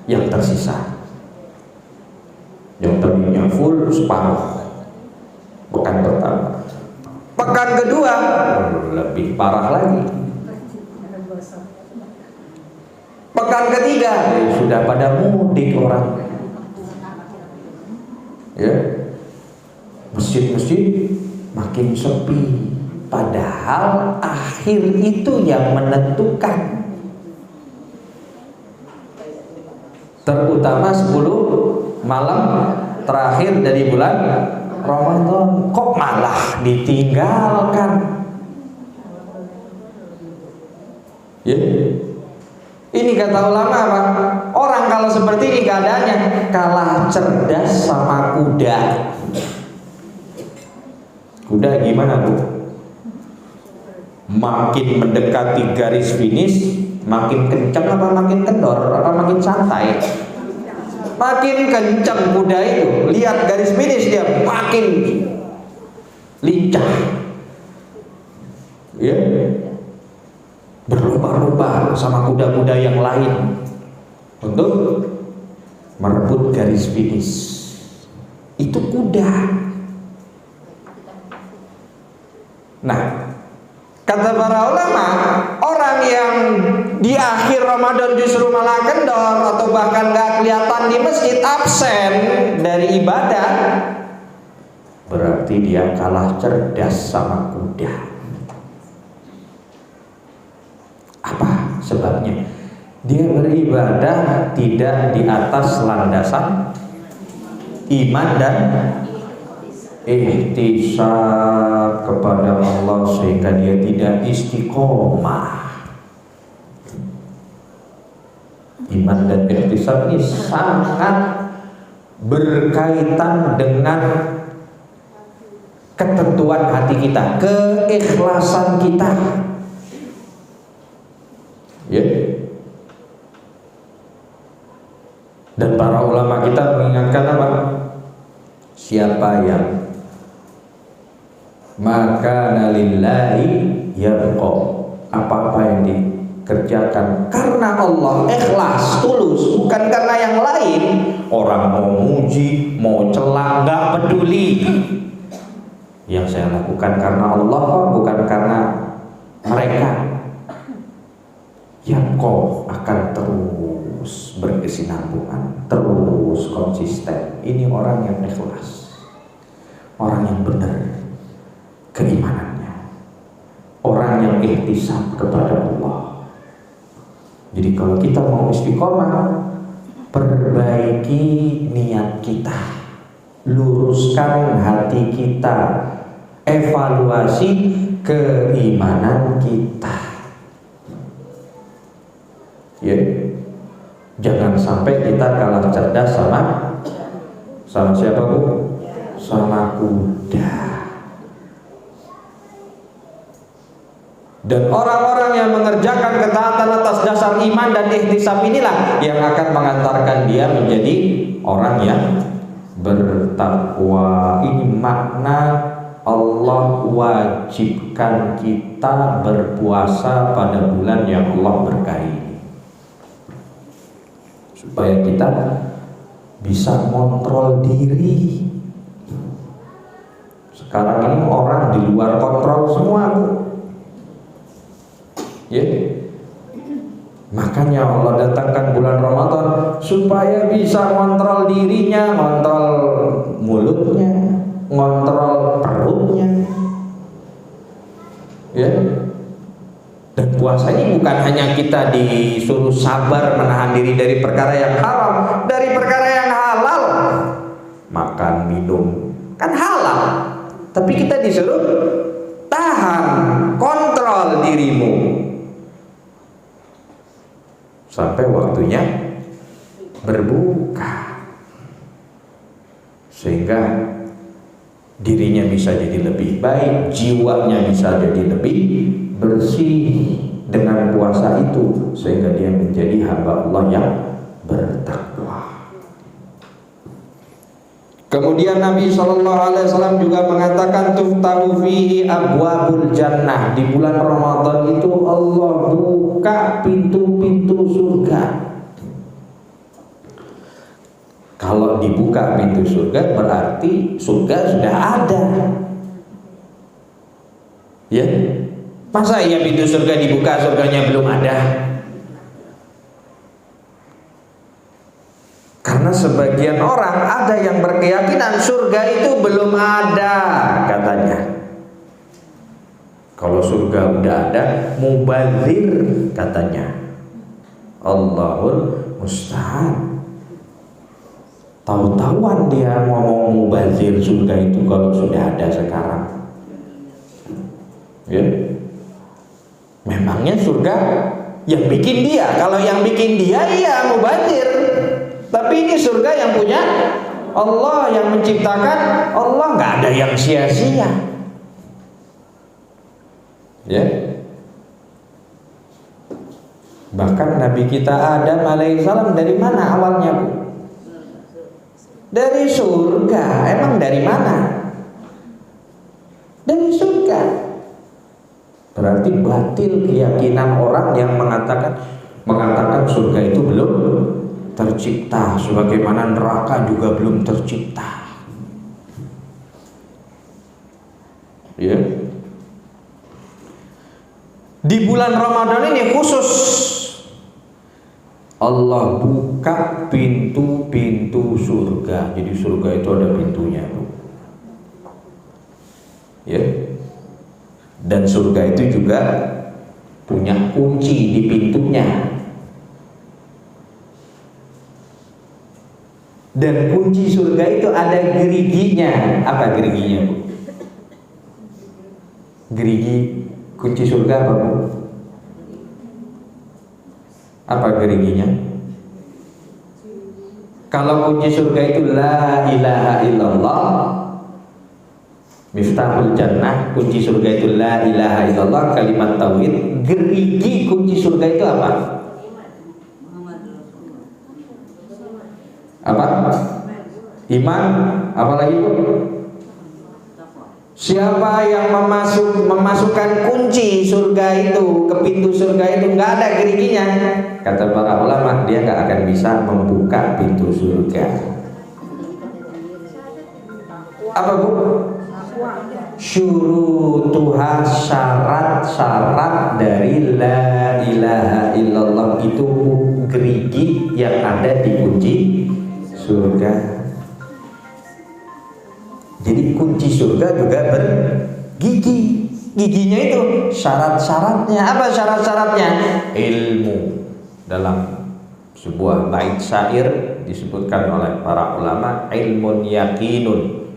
yang tersisa, yang tadinya full separuh. Pekan pertama, pekan kedua lebih parah lagi, pekan ketiga sudah pada mudik orang, ya. Masjid-masjid makin sepi, padahal akhir itu yang menentukan. Terutama 10 malam terakhir dari bulan Ramadan, kok malah ditinggalkan, ya. Ini kata ulama apa? Orang kalau seperti ini keadaannya kalah cerdas sama kuda. Kuda gimana Bu? Makin mendekati garis finish makin kencang apa makin kendor apa makin santai? Makin kencang kuda itu, lihat garis finish dia makin lincah, ya. Berlomba-lomba sama kuda-kuda yang lain untuk merebut garis finish. Itu kuda. Nah, kata para ulama, orang yang di akhir Ramadan justru malah kendor atau bahkan gak kelihatan di masjid, absen dari ibadah, berarti dia kalah cerdas sama kuda. Apa sebabnya? Dia beribadah tidak di atas landasan iman dan ihtisab kepada Allah, sehingga dia tidak istiqomah. Iman dan ihtisab ini sangat berkaitan dengan ketentuan hati kita, keikhlasan kita. Ya. Dan para ulama kita mengingatkan apa? Siapa yang maka lillahi yabqa, apa-apa yang dikerjakan karena Allah, ikhlas, tulus, bukan karena yang lain. Orang mau muji, mau celah, nggak peduli. Yang saya lakukan karena Allah, bukan karena mereka. Yabqa akan terus berkesinambungan, terus konsisten. Ini orang yang ikhlas, orang yang benar keimanannya, orang yang ihtisab kepada Allah. Jadi kalau kita mau istiqomah, perbaiki niat kita, luruskan hati kita, evaluasi keimanan kita. Ya, jangan sampai kita kalah cerdas sama siapa Bu? Sama kuda. Dan orang-orang yang mengerjakan ketaatan atas dasar iman dan ihtisab inilah yang akan mengantarkan dia menjadi orang yang bertakwa. Ini makna Allah wajibkan kita berpuasa pada bulan yang Allah berkahi, supaya kita bisa kontrol diri. Sekarang ini orang di luar kontrol semua, Bu. Ya. Makanya Allah datangkan bulan Ramadan supaya bisa kontrol dirinya, kontrol mulutnya, kontrol perutnya. Ya. Dan puasa ini bukan hanya kita disuruh sabar menahan diri dari perkara yang haram, dari perkara yang halal. Makan, minum kan halal, tapi kita disuruh tahan, kontrol dirimu sampai waktunya berbuka, sehingga dirinya bisa jadi lebih baik, jiwanya bisa jadi lebih bersih dengan puasa itu, sehingga dia menjadi hamba Allah yang bertakwa. Kemudian Nabi SAW juga mengatakan tuftahu fihi abwabul jannah. Di bulan Ramadan itu Allah buka pintu-pintu surga. Kalau dibuka pintu surga berarti surga sudah ada. Ya, masa iya pintu surga dibuka surganya belum ada? Karena sebagian orang ada yang berkeyakinan surga itu belum ada katanya. Kalau surga udah ada, mubadzir katanya. Allahul musta'an. Tahu-tahuan dia ngomong mubadzir surga itu kalau sudah ada sekarang. Ya. Memangnya surga yang bikin dia? Kalau yang bikin dia iya mubadzir. Tapi ini surga yang punya Allah, yang menciptakan Allah, nggak ada yang sia-sia. Ya. Bahkan Nabi kita Adam alaihissalam dari mana awalnya, Bu? Dari surga. Emang dari mana? Dari surga. Berarti batil keyakinan orang yang mengatakan surga itu belum tercipta, sebagaimana neraka juga belum tercipta. Ya. Di bulan Ramadan ini khusus Allah buka pintu-pintu surga. Jadi surga itu ada pintunya, Bu. Ya. Dan surga itu juga punya kunci di pintunya. Dan kunci surga itu ada geriginya. Apa geriginya, Bu? Gerigi kunci surga apa, Bu? Apa geriginya? Kalau kunci surga itu la ilaha illallah, miftahul jannah, kunci surga itu la ilaha illallah, kalimat tauhid. Gerigi kunci surga itu apa? Apa? Iman. Apa lagi, Bu? Siapa yang memasukkan kunci surga itu ke pintu surga itu nggak ada geriginya, kata para ulama, dia nggak akan bisa membuka pintu surga. Apa, Bu? Syurutuha, syarat-syarat dari la ilaha illallah itu gerigi yang ada di kunci surga. Jadi kunci surga juga bergigi. Giginya itu syarat-syaratnya. Apa syarat-syaratnya? Ilmu. Dalam sebuah bait syair disebutkan oleh para ulama, ilmun yakinun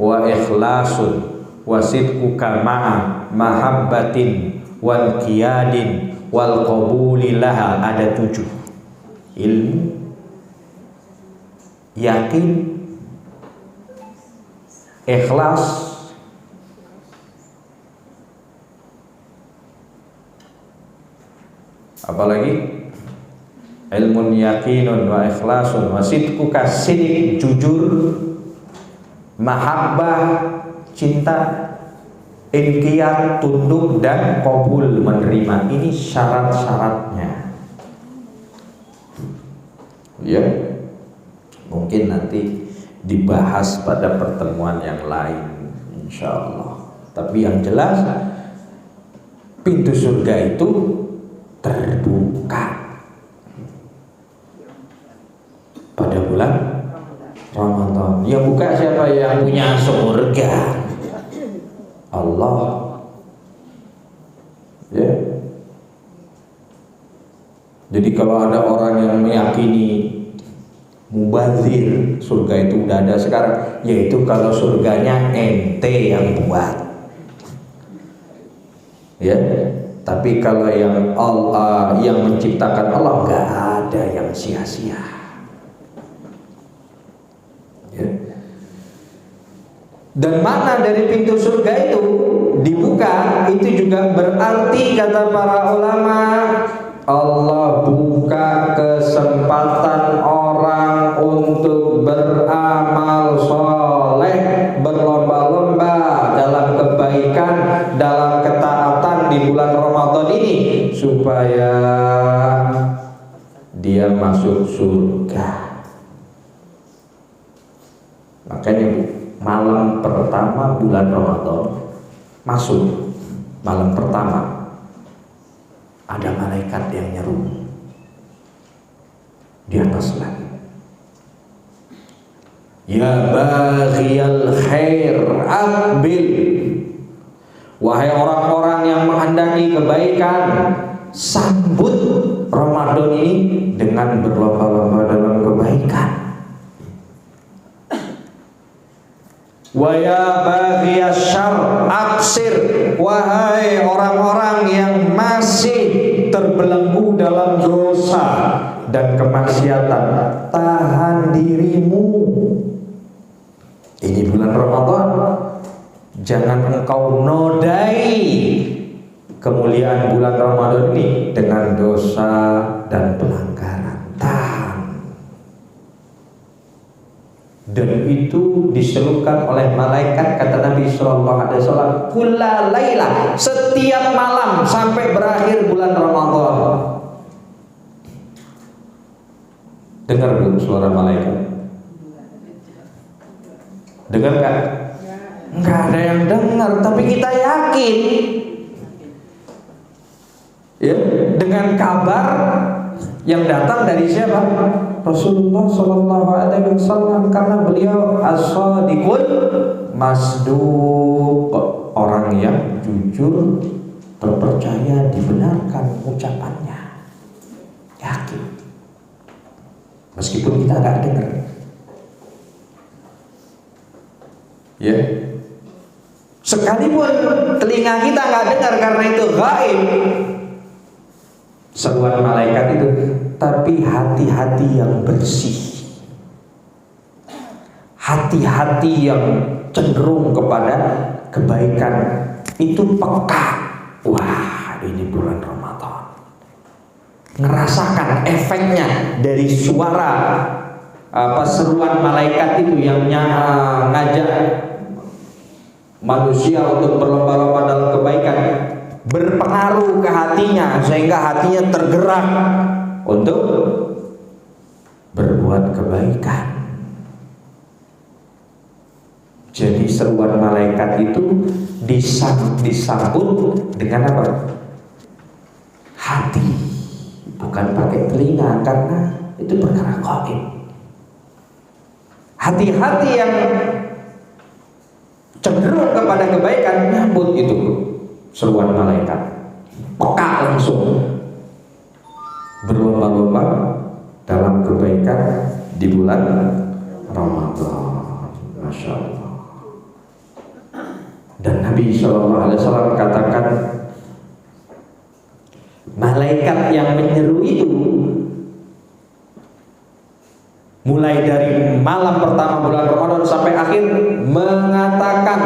wa ikhlasun wa sidquka ma'a mahabbatin wal qiyadin wal qabuli laha. Ada 7. Ilmu, yakin, ikhlas, apalagi ilmun yakinun wa ikhlasun wa sidquka, sidik, jujur, mahabbah, cinta, inqiyad, tunduk, dan qabul, menerima. Ini syarat-syaratnya. Ya, mungkin nanti dibahas pada pertemuan yang lain, insya Allah. Tapi yang jelas pintu surga itu terbuka pada bulan Ramadan. Yang buka siapa? Yang punya surga, Allah. Ya. Jadi kalau ada orang yang meyakini mubazir, surga itu udah ada sekarang, yaitu kalau surganya ente yang buat, ya. Tapi kalau yang Allah, yang menciptakan Allah, nggak ada yang sia-sia, ya. Dan makna dari pintu surga itu dibuka itu juga berarti, kata para ulama, Allah buka kesempatan orang untuk beramal soleh, berlomba-lomba dalam kebaikan, dalam ketaatan di bulan Ramadan ini, supaya dia masuk surga. Makanya, Bu, malam pertama bulan Ramadan masuk, malam pertama ada malaikat yang nyeru di atas langit. Ya baghiyal khair aqbil. Wahai orang-orang yang menghendaki kebaikan, sambut Ramadan ini dengan berlomba-lomba dalam kebaikan. Wa ya baghiyasy syarr aqsir. Wahai orang-orang yang masih terbelenggu dalam dosa dan kemaksiatan, tahan dirimu. Ini bulan Ramadan, jangan engkau nodai kemuliaan bulan Ramadan ini dengan dosa dan pelanggaran. Tahan. Dan itu diserukan oleh malaikat, kata Nabi SAW, kulla laila, setiap malam sampai berakhir bulan Ramadan. Dengar, Bu, suara malaikat? Dengar nggak? Nggak ada yang dengar, tapi kita yakin, ya, dengan kabar Yang datang dari siapa? Rasulullah Shallallahu Alaihi Wasallam, karena beliau as-shadiqul masduq, orang yang jujur, terpercaya, dibenarkan ucapannya, yakin meskipun kita nggak dengar. Ya, sekalipun telinga kita nggak dengar karena itu gaib, seruan malaikat itu, tapi hati-hati yang bersih, hati-hati yang cenderung kepada kebaikan itu peka. Wah, ini bulan Ramadan, ngerasakan efeknya dari suara seruan malaikat itu yang ngajak manusia untuk berlomba-lomba dalam kebaikan, berpengaruh ke hatinya sehingga hatinya tergerak untuk berbuat kebaikan. Jadi seruan malaikat itu disambut dengan apa? Hati, bukan pakai telinga, karena itu perkara gaib. Hati-hati yang cenderung kepada kebaikan nyambut itu seruan malaikat, peka langsung berlomba-lomba dalam kebaikan di bulan Ramadan. Masya Allah. Dan Nabi SAW katakan, malaikat yang menyeru itu mulai dari malam pertama bulan Ramadan sampai akhir mengatakan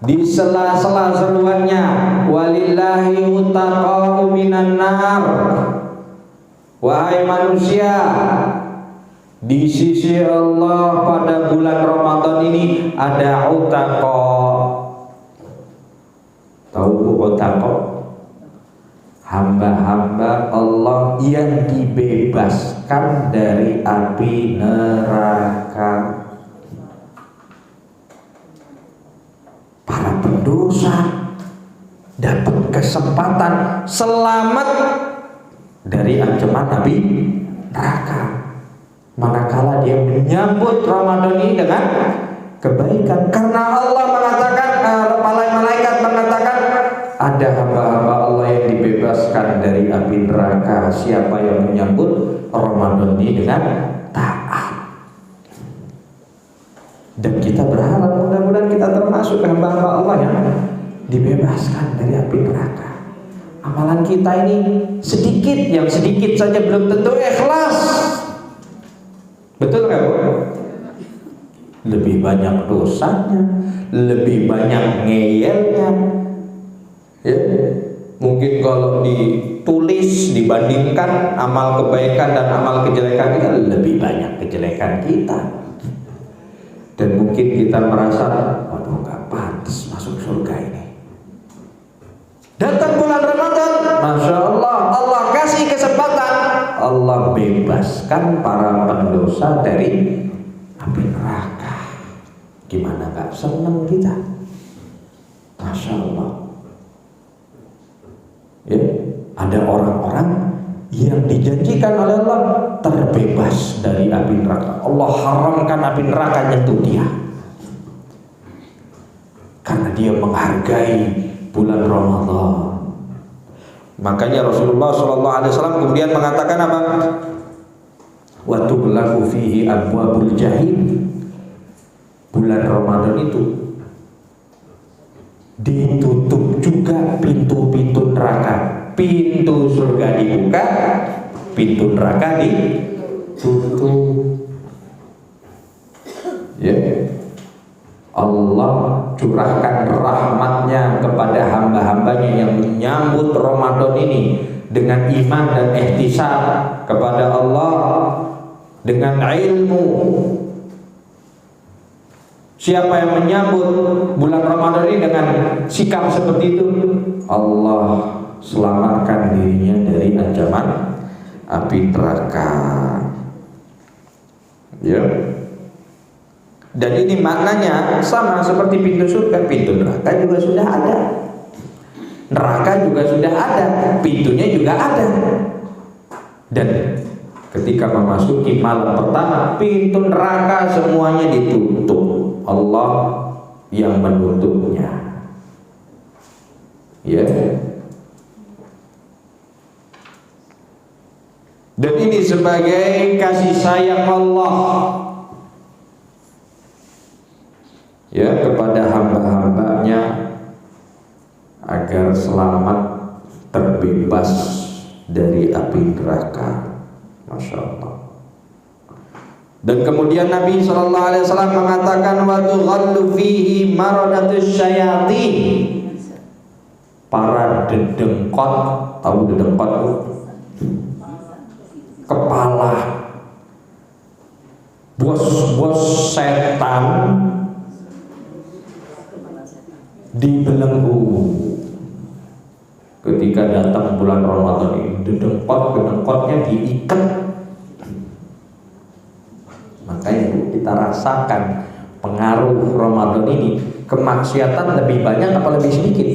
di sela-sela seruannya, walillahi utaqa'u minan nar, wahai manusia, di sisi Allah pada bulan Ramadan ini ada utaqa. Tahu utaqa? Hamba-hamba Allah yang dibebaskan dari api neraka. Para pendosa dapat kesempatan selamat dari ancaman api neraka, manakala dia menyambut Ramadan ini dengan kebaikan. Karena Allah mengatakan, malaikat mengatakan, ada hamba-hamba Allah yang dibebaskan dari api neraka siapa yang menyambut Ramadan ini dengan taat. Dan kita berharap mudah-mudahan kita termasuk hamba-hamba Allah yang dibebaskan dari api neraka. Amalan kita ini sedikit, yang sedikit saja belum tentu ikhlas. Betul nggak Bu? Lebih banyak dosanya, lebih banyak ngeyelnya. Ya, mungkin kalau ditulis dibandingkan amal kebaikan dan amal kejelekan kita, lebih banyak kejelekan kita. Dan mungkin kita merasa, waduh nggak pantas masuk surga ini. Datang bulan Ramadan, Masya Allah, Allah kasih kesempatan, Allah bebaskan para pendosa dari api neraka. Gimana nggak seneng kita? Masya Allah. Ya, ada orang-orang yang dijanjikan oleh Allah terbebas dari api neraka. Allah haramkan api neraka nyentuh dia, karena dia menghargai bulan Ramadan. Makanya Rasulullah SAW kemudian mengatakan apa? Wa tughlaqu fihi abwabul jahim. Bulan Ramadan itu ditutup juga pintu-pintu neraka. Pintu surga dibuka, pintu neraka ditutup. Ya, Allah curahkan rahmatnya kepada hamba-hambanya yang menyambut Ramadan ini dengan iman dan ihtisab kepada Allah, dengan ilmu. Siapa yang menyambut bulan Ramadan ini dengan sikap seperti itu, Allah selamatkan dirinya dari ancaman api neraka. Ya. Dan ini maknanya sama seperti pintu surga, pintu neraka juga sudah ada. Neraka juga sudah ada, pintunya juga ada. Dan ketika memasuki malam pertama, pintu neraka semuanya ditutup. Allah yang menutupnya. Ya. Dan ini sebagai kasih sayang Allah ya kepada hamba-hambanya agar selamat terbebas dari api neraka. Masya Allah. Dan kemudian Nabi SAW mengatakan wa tughallu fihi maradatus syayatin. Para dedengkot, tahu dedengkot itu? Kepala bos-bos setan dibelenggu ketika datang bulan Ramadan ini. Dedengkotnya diikat. Makanya kita rasakan pengaruh Ramadan ini. Kemaksiatan lebih banyak apa lebih sedikit?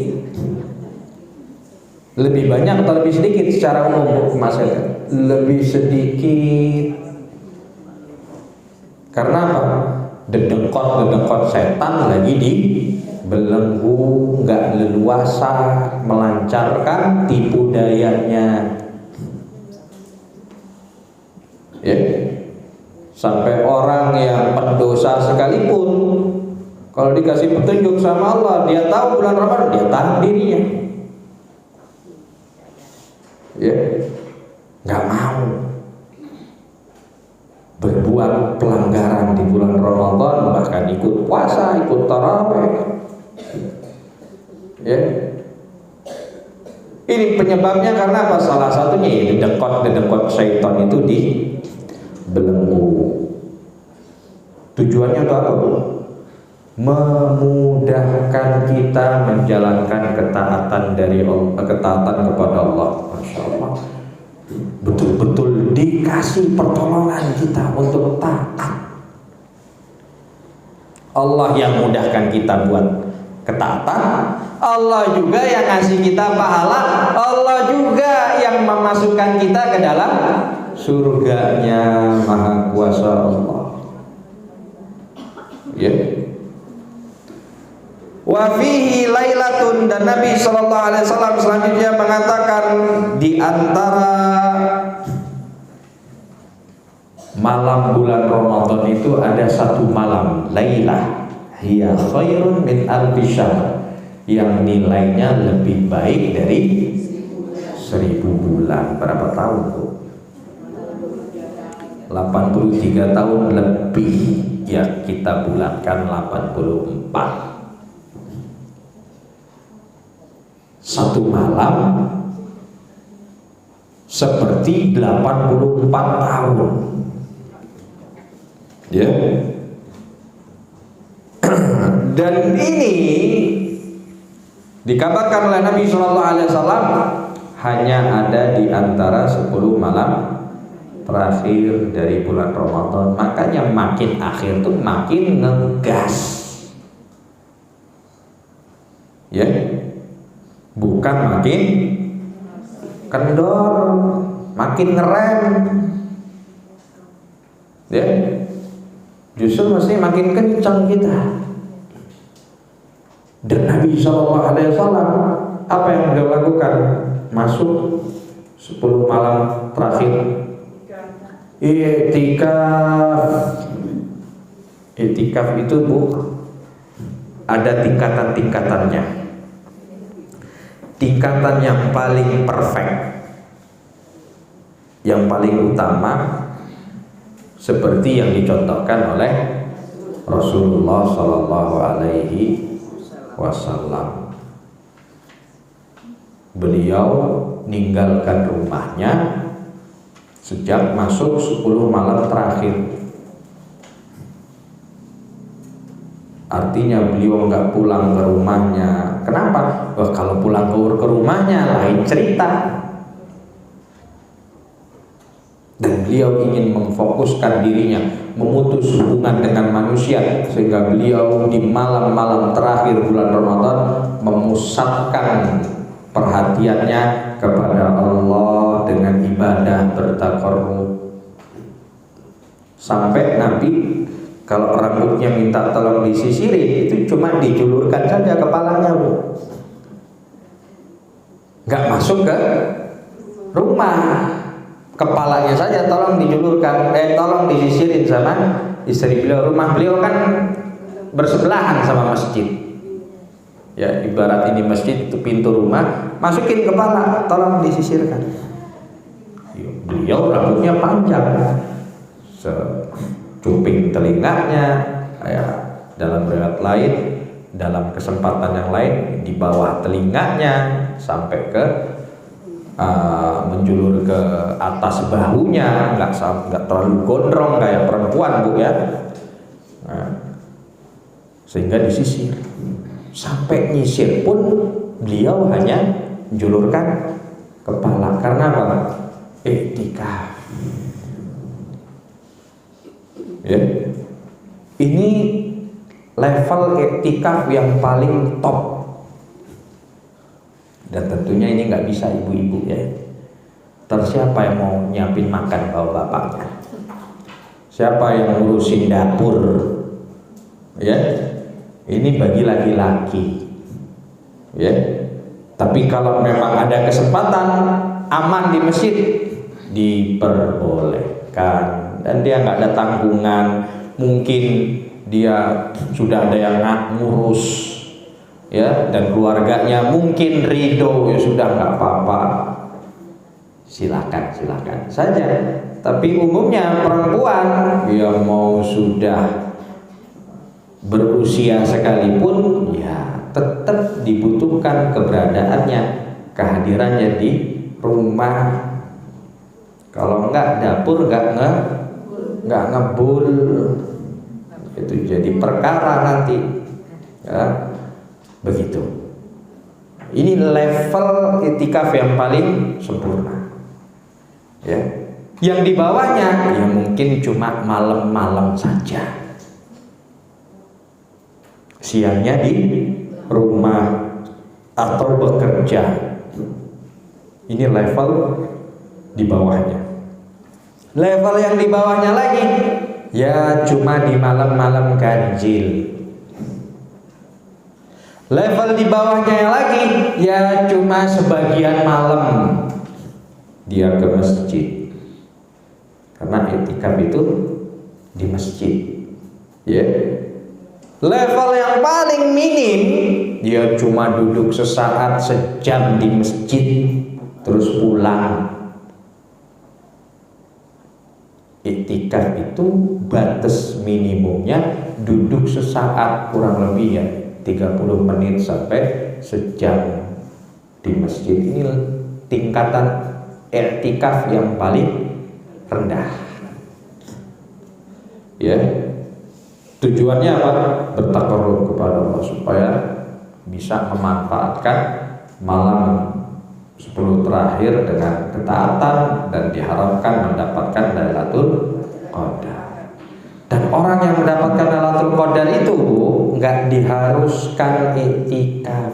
Lebih banyak atau lebih sedikit secara umum kemaksiatan? Lebih sedikit. Karena apa? Dedengkot setan lagi dibelenggu, nggak leluasa melancarkan tipu dayanya. Ya. Sampai orang yang pendosa sekalipun kalau dikasih petunjuk sama Allah, dia tahu bulan Ramadan, dia tahan dirinya. Ya, nggak mau berbuat pelanggaran di bulan Ramadan, bahkan ikut puasa, ikut tarawih. Ya, ini penyebabnya karena apa? Salah satunya ya dedengkot syaitan itu dibelenggu. Tujuannya untuk apa, Bu? Memudahkan kita menjalankan ketaatan dari Allah, ketaatan kepada Allah. Masya Allah. Betul-betul dikasih pertolongan kita untuk taat. Allah yang mudahkan kita buat ketaatan, Allah juga yang ngasih kita pahala, Allah juga yang memasukkan kita ke dalam surganya Maha Kuasa Allah. Ya. Wa fihi lailatun, dan Nabi SAW selanjutnya mengatakan di antara malam bulan Ramadan itu ada satu malam, lailah hiya khairun min alfi syahr, yang nilainya lebih baik dari 1000 bulan. Berapa tahun tuh? 83 tahun lebih, ya kita bulatkan 84. Satu malam seperti 84 tahun. Ya. Dan ini dikabarkan oleh Nabi SAW hanya ada di antara 10 malam terakhir dari bulan Ramadan. Makanya makin akhir tuh makin ngegas. Ya. Bukan makin kendor, makin ngerem. Ya. Justru mesti makin kencang kita. Dan Nabi SAW apa yang beliau lakukan? Masuk 10 malam terakhir, I'tikaf itu, Bu, ada tingkatan-tingkatannya. Tingkatan yang paling perfect, yang paling utama, seperti yang dicontohkan oleh Rasulullah SAW. Beliau meninggalkan rumahnya sejak masuk 10 malam terakhir. Artinya beliau nggak pulang ke rumahnya. Kenapa? Wah, kalau pulang ke rumahnya lain cerita. Dan beliau ingin memfokuskan dirinya, memutus hubungan dengan manusia, sehingga beliau di malam-malam terakhir bulan Ramadan memusatkan perhatiannya kepada Allah dengan ibadah. beribadah, bertakarrub. Sampai Nabi kalau rambutnya minta tolong disisirin, itu cuma dijulurkan saja kepalanya, Bu. Nggak masuk ke rumah, kepalanya saja tolong dijulurkan, tolong disisirin sama istri beliau. Rumah beliau kan bersebelahan sama masjid. Ya, ibarat ini masjid itu pintu rumah, masukin kepala, tolong disisirkan. Beliau rambutnya panjang, secuping telinganya, ya, dalam riwayat lain, dalam kesempatan yang lain di bawah telinganya sampai ke menjulur ke atas bahunya, nggak terlalu gondrong kayak perempuan, Bu, ya. Nah, sehingga disisir. Sampai nyisir pun beliau hanya menjulurkan kepala. Karena apa? Iktikaf. Ya. Ini level iktikaf yang paling top. Dan tentunya ini nggak bisa ibu-ibu, ya. Terus siapa yang mau nyiapin makan kalau bapaknya? Siapa yang ngurusin dapur? Ya, ini bagi laki-laki. Ya, tapi kalau memang ada kesempatan aman di masjid, diperbolehkan. Dan dia nggak ada tanggungan. Mungkin dia sudah ada yang ngurus, ya, dan keluarganya mungkin ridho, ya sudah, nggak apa-apa, silakan saja. Tapi umumnya perempuan yang mau sudah berusia sekalipun, ya tetap dibutuhkan keberadaannya, kehadirannya di rumah. Kalau enggak, dapur enggak ngebul, itu jadi perkara nanti, ya. Begitu. Ini level iktikaf yang paling sempurna, ya. Yang di bawahnya ya mungkin cuma malam-malam saja, siangnya di rumah atau bekerja. Ini level di bawahnya. Level yang di bawahnya lagi ya cuma di malam-malam ganjil. Level di bawahnya lagi ya cuma sebagian malam dia ke masjid. Karena iktikaf itu di masjid, ya. Level yang paling minim dia cuma duduk sesaat, sejam di masjid terus pulang. Iktikaf itu batas minimumnya duduk sesaat, kurang lebih ya 30 menit sampai sejam di masjid. Ini tingkatan iktikaf yang paling rendah, ya. Tujuannya apa? Bertakarrub kepada Allah supaya bisa memanfaatkan malam 10 terakhir dengan ketaatan dan diharapkan mendapatkan Lailatul Qadar. Dan orang yang mendapatkan Lailatul Qadar itu nggak diharuskan iktikaf,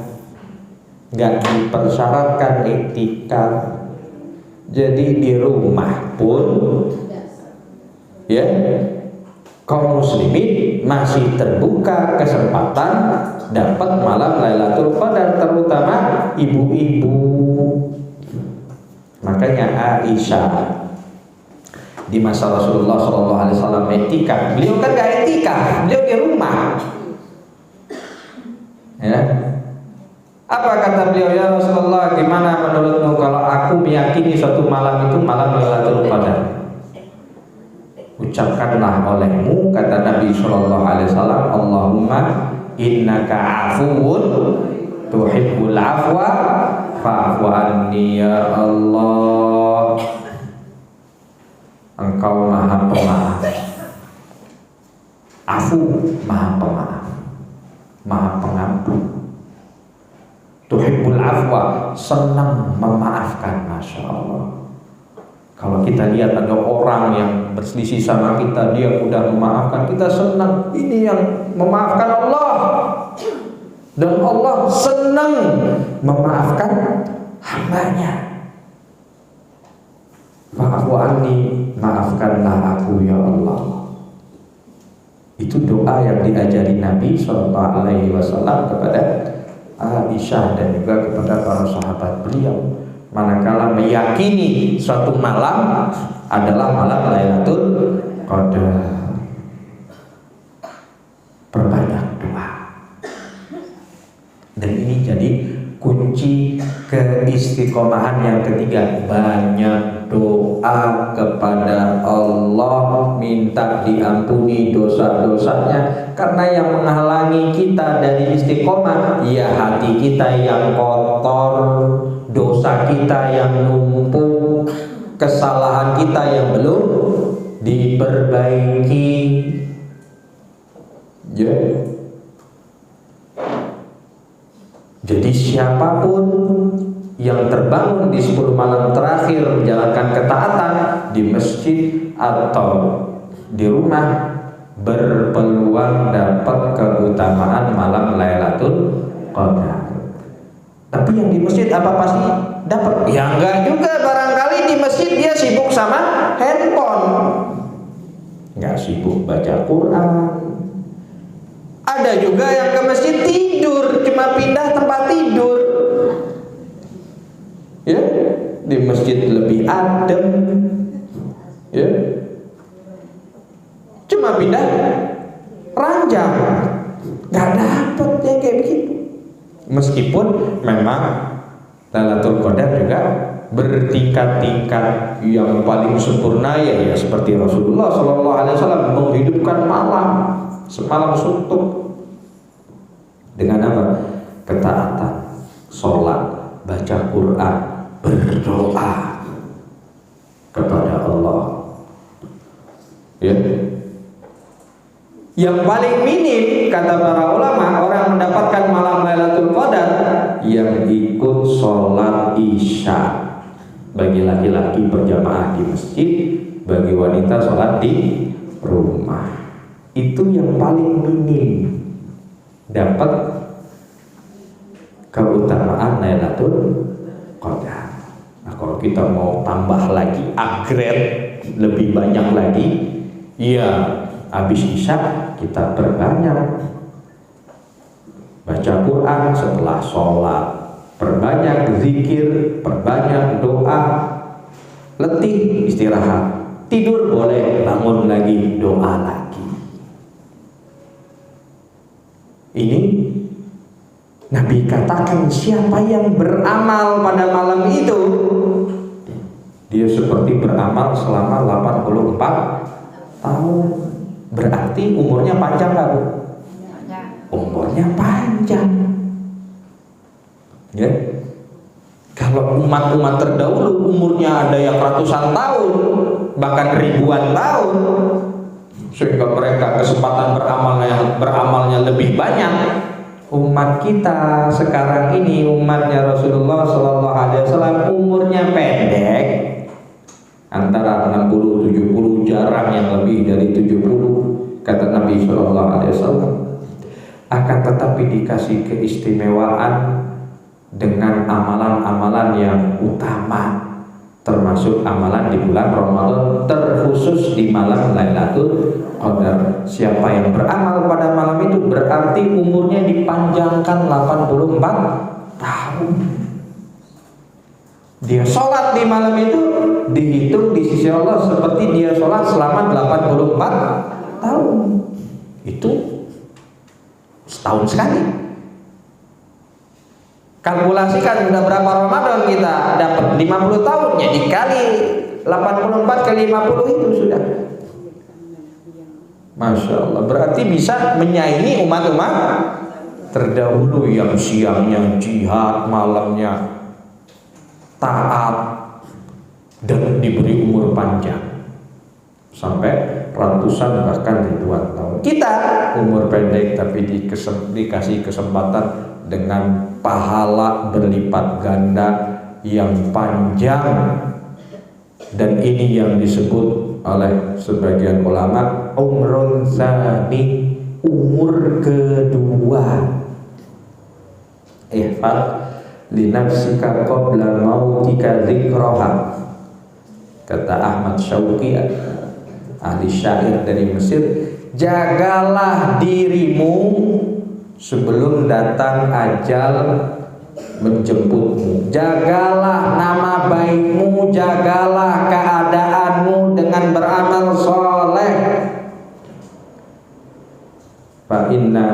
nggak dipersyaratkan iktikaf. Jadi di rumah pun, ya, kaum muslimin masih terbuka kesempatan dapat malam Lailatul Qadar, terutama ibu-ibu. Makanya Aisyah di masa Rasulullah SAW iktikaf, beliau kan gak iktikaf, beliau di rumah, ya. Apa kata beliau? Ya Rasulullah, gimana menurutmu kalau aku meyakini suatu malam itu malam Lailatul Qadar? Ucapkanlah olehmu, kata Nabi SAW, Allahumma innaka afuwun tuhibbul afwa fa'fu anni ya Allah. Engkau maha pemaaf, afu, maha pemaaf, maha pengampun. Tuhibbul afwa, senang memaafkan. Masya Allah. Kalau kita lihat ada orang yang berselisih sama kita, dia mudah memaafkan, kita senang. Ini yang memaafkan Allah, dan Allah senang memaafkan hambanya. Fa'fu anni, maafkanlah aku ya Allah. Itu doa yang diajari Nabi SAW kepada Aisyah dan juga kepada para sahabat beliau manakala meyakini suatu malam adalah malam Lailatul Qadar. Perbanyak doa. Dan ini jadi kunci keistiqomahan yang ketiga. Banyak doa kepada Allah, minta diampuni dosa-dosanya. Karena yang menghalangi kita dari istiqomah ya hati kita yang kotor, dosa kita yang numpuk, kesalahan kita yang belum diperbaiki. Ya. Jadi siapapun yang terbangun di 10 malam terakhir menjalankan ketaatan di masjid atau di rumah berpeluang dapat keutamaan malam Lailatul Qadar. Tapi yang di masjid apa pasti dapat? Ya enggak juga, barangkali di masjid dia sibuk sama handphone, enggak sibuk baca Quran. Ada juga yang ke masjid tidur, cuma pindah tempat tidur. Ya, di masjid lebih adem. Ya. Cuma pindah ranjang. Enggak dapat yang kayak begitu. Meskipun memang Lailatul Qadar juga bertingkat-tingkat, yang paling sempurna ya seperti Rasulullah SAW menghidupkan malam semalam suntuk dengan apa? Ketaatan, sholat, baca Quran, berdoa kepada Allah. Ya. Yang paling minim kata para ulama orang mendapatkan malam Lailatul Qadar yang ikut sholat Isya. Bagi laki-laki berjamaah di masjid, bagi wanita sholat di rumah. Itu yang paling minim dapat keutamaan Lailatul Qadar. Nah, kalau kita mau tambah lagi, upgrade lebih banyak lagi, ya habis Isya kita perbanyak baca Quran setelah sholat, perbanyak zikir, perbanyak doa. Letih istirahat, tidur boleh, bangun lagi doa lagi. Ini Nabi katakan siapa yang beramal pada malam itu dia seperti beramal selama 84 tahun. Berarti umurnya panjang gak Bu? Umurnya panjang. Ya. Kalau umat-umat terdahulu umurnya ada yang ratusan tahun, bahkan ribuan tahun, sehingga mereka kesempatan beramalnya lebih banyak. Umat kita sekarang ini, umatnya Rasulullah SAW, umurnya pendek, antara 60-70, jarang yang lebih dari 70, kata Nabi SAW. Akan tetapi dikasih keistimewaan dengan amalan-amalan yang utama, termasuk amalan di bulan Ramadan, terkhusus di malam Lailatul Qadar. Siapa yang beramal pada malam itu berarti umurnya dipanjangkan 84 tahun. Dia sholat di malam itu dihitung di sisi Allah seperti dia sholat selama 84 tahun. Itu setahun sekali. Kalkulasikan sudah berapa Ramadan kita dapat 50 tahun, ya dikali 84 kali 50 itu sudah. Masya Allah, berarti bisa menyaingi umat-umat terdahulu yang siangnya jihad, malamnya taat, dan diberi umur panjang sampai ratusan bahkan ribuan tahun. Kita umur pendek tapi dikasih kesempatan dengan pahala berlipat ganda yang panjang. Dan ini yang disebut oleh sebagian ulama umrun tsani, umur kedua. Ihfad li nafsika qabla mautika dzikraha. Kata Ahmad Syauqi, ahli syair dari Mesir, jagalah dirimu sebelum datang ajal menjemputmu. Jagalah nama baikmu, jagalah keadaanmu dengan beramal soleh. Fa inna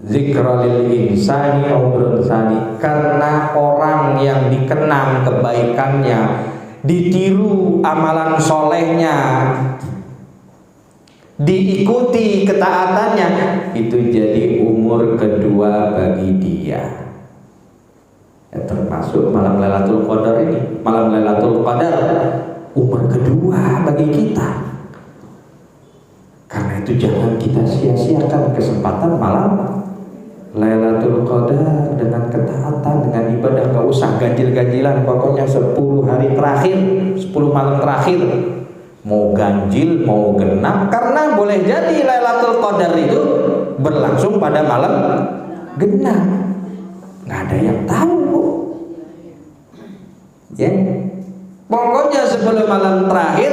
zikra lil insani umrun tsani, karena orang yang dikenang kebaikannya, ditiru amalan solehnya, diikuti ketaatannya, itu jadi umur kedua bagi dia. Ya, termasuk malam Lailatul Qadar ini. Malam Lailatul Qadar umur kedua bagi kita. Karena itu jangan kita sia-siakan kesempatan malam Lailatul Qadar dengan ketaatan, dengan ibadah. Gak usah ganjil-ganjilan, pokoknya 10 hari terakhir, 10 malam terakhir, mau ganjil, mau genap. Karena boleh jadi Lailatul Qadar itu berlangsung pada malam genap. Gak ada yang tahu, ya. Pokoknya 10 malam terakhir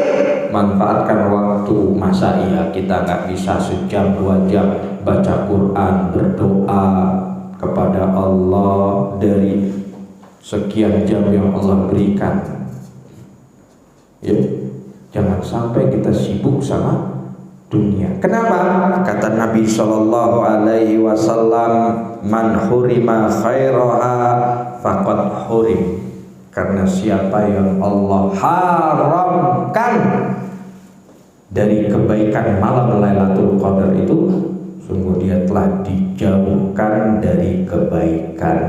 manfaatkan waktu. Masa iya kita gak bisa sejam 2 jam baca Quran, berdoa kepada Allah dari sekian jam yang Allah berikan, ya. Jangan sampai kita sibuk sama dunia. Kenapa? Kata Nabi Shallallahu Alaihi Wasallam, man hurima khairaha faqad hurim. Karena siapa yang Allah haramkan dari kebaikan malam Lailatul Qadar itu, sungguh dia telah dijauhkan dari kebaikan.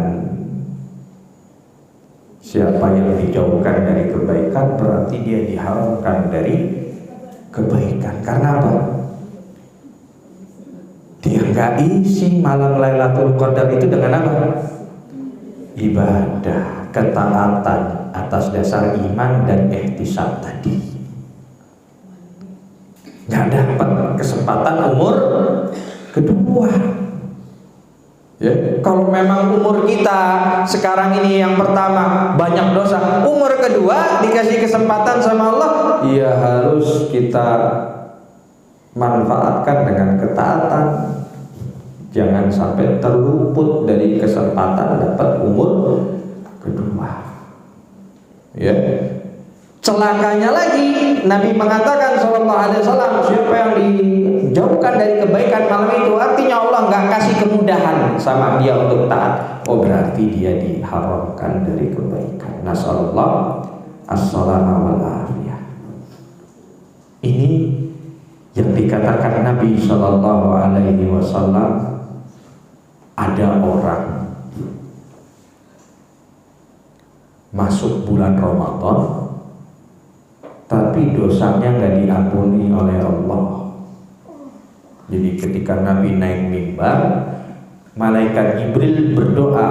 Siapa yang dijauhkan dari kebaikan berarti dia diharamkan dari kebaikan. Karena apa? Dia nggak isi malam Lailatul Qadar itu dengan apa? Ibadah, ketaatan atas dasar iman dan ihtisab tadi. Nggak dapat kesempatan umur kedua. Ya, kalau memang umur kita sekarang ini yang pertama banyak dosa, umur kedua dikasih kesempatan sama Allah, ya harus kita manfaatkan dengan ketaatan. Jangan sampai terluput dari kesempatan dapat umur kedua. Ya. Celakanya lagi, Nabi mengatakan sallallahu alaihi wasallam, siapa yang dijauhkan dari kebaikan malam itu, artinya Allah nggak kasih kemudahan sama dia untuk taat. Oh, berarti dia diharamkan dari kebaikan. Nasallallahu as-salama wal afiyah. Ini yang dikatakan Nabi sallallahu alaihi wasallam. Ada orang masuk bulan Ramadan tapi dosanya nggak diampuni oleh Allah. Jadi ketika Nabi naik mimbar, malaikat Jibril berdoa,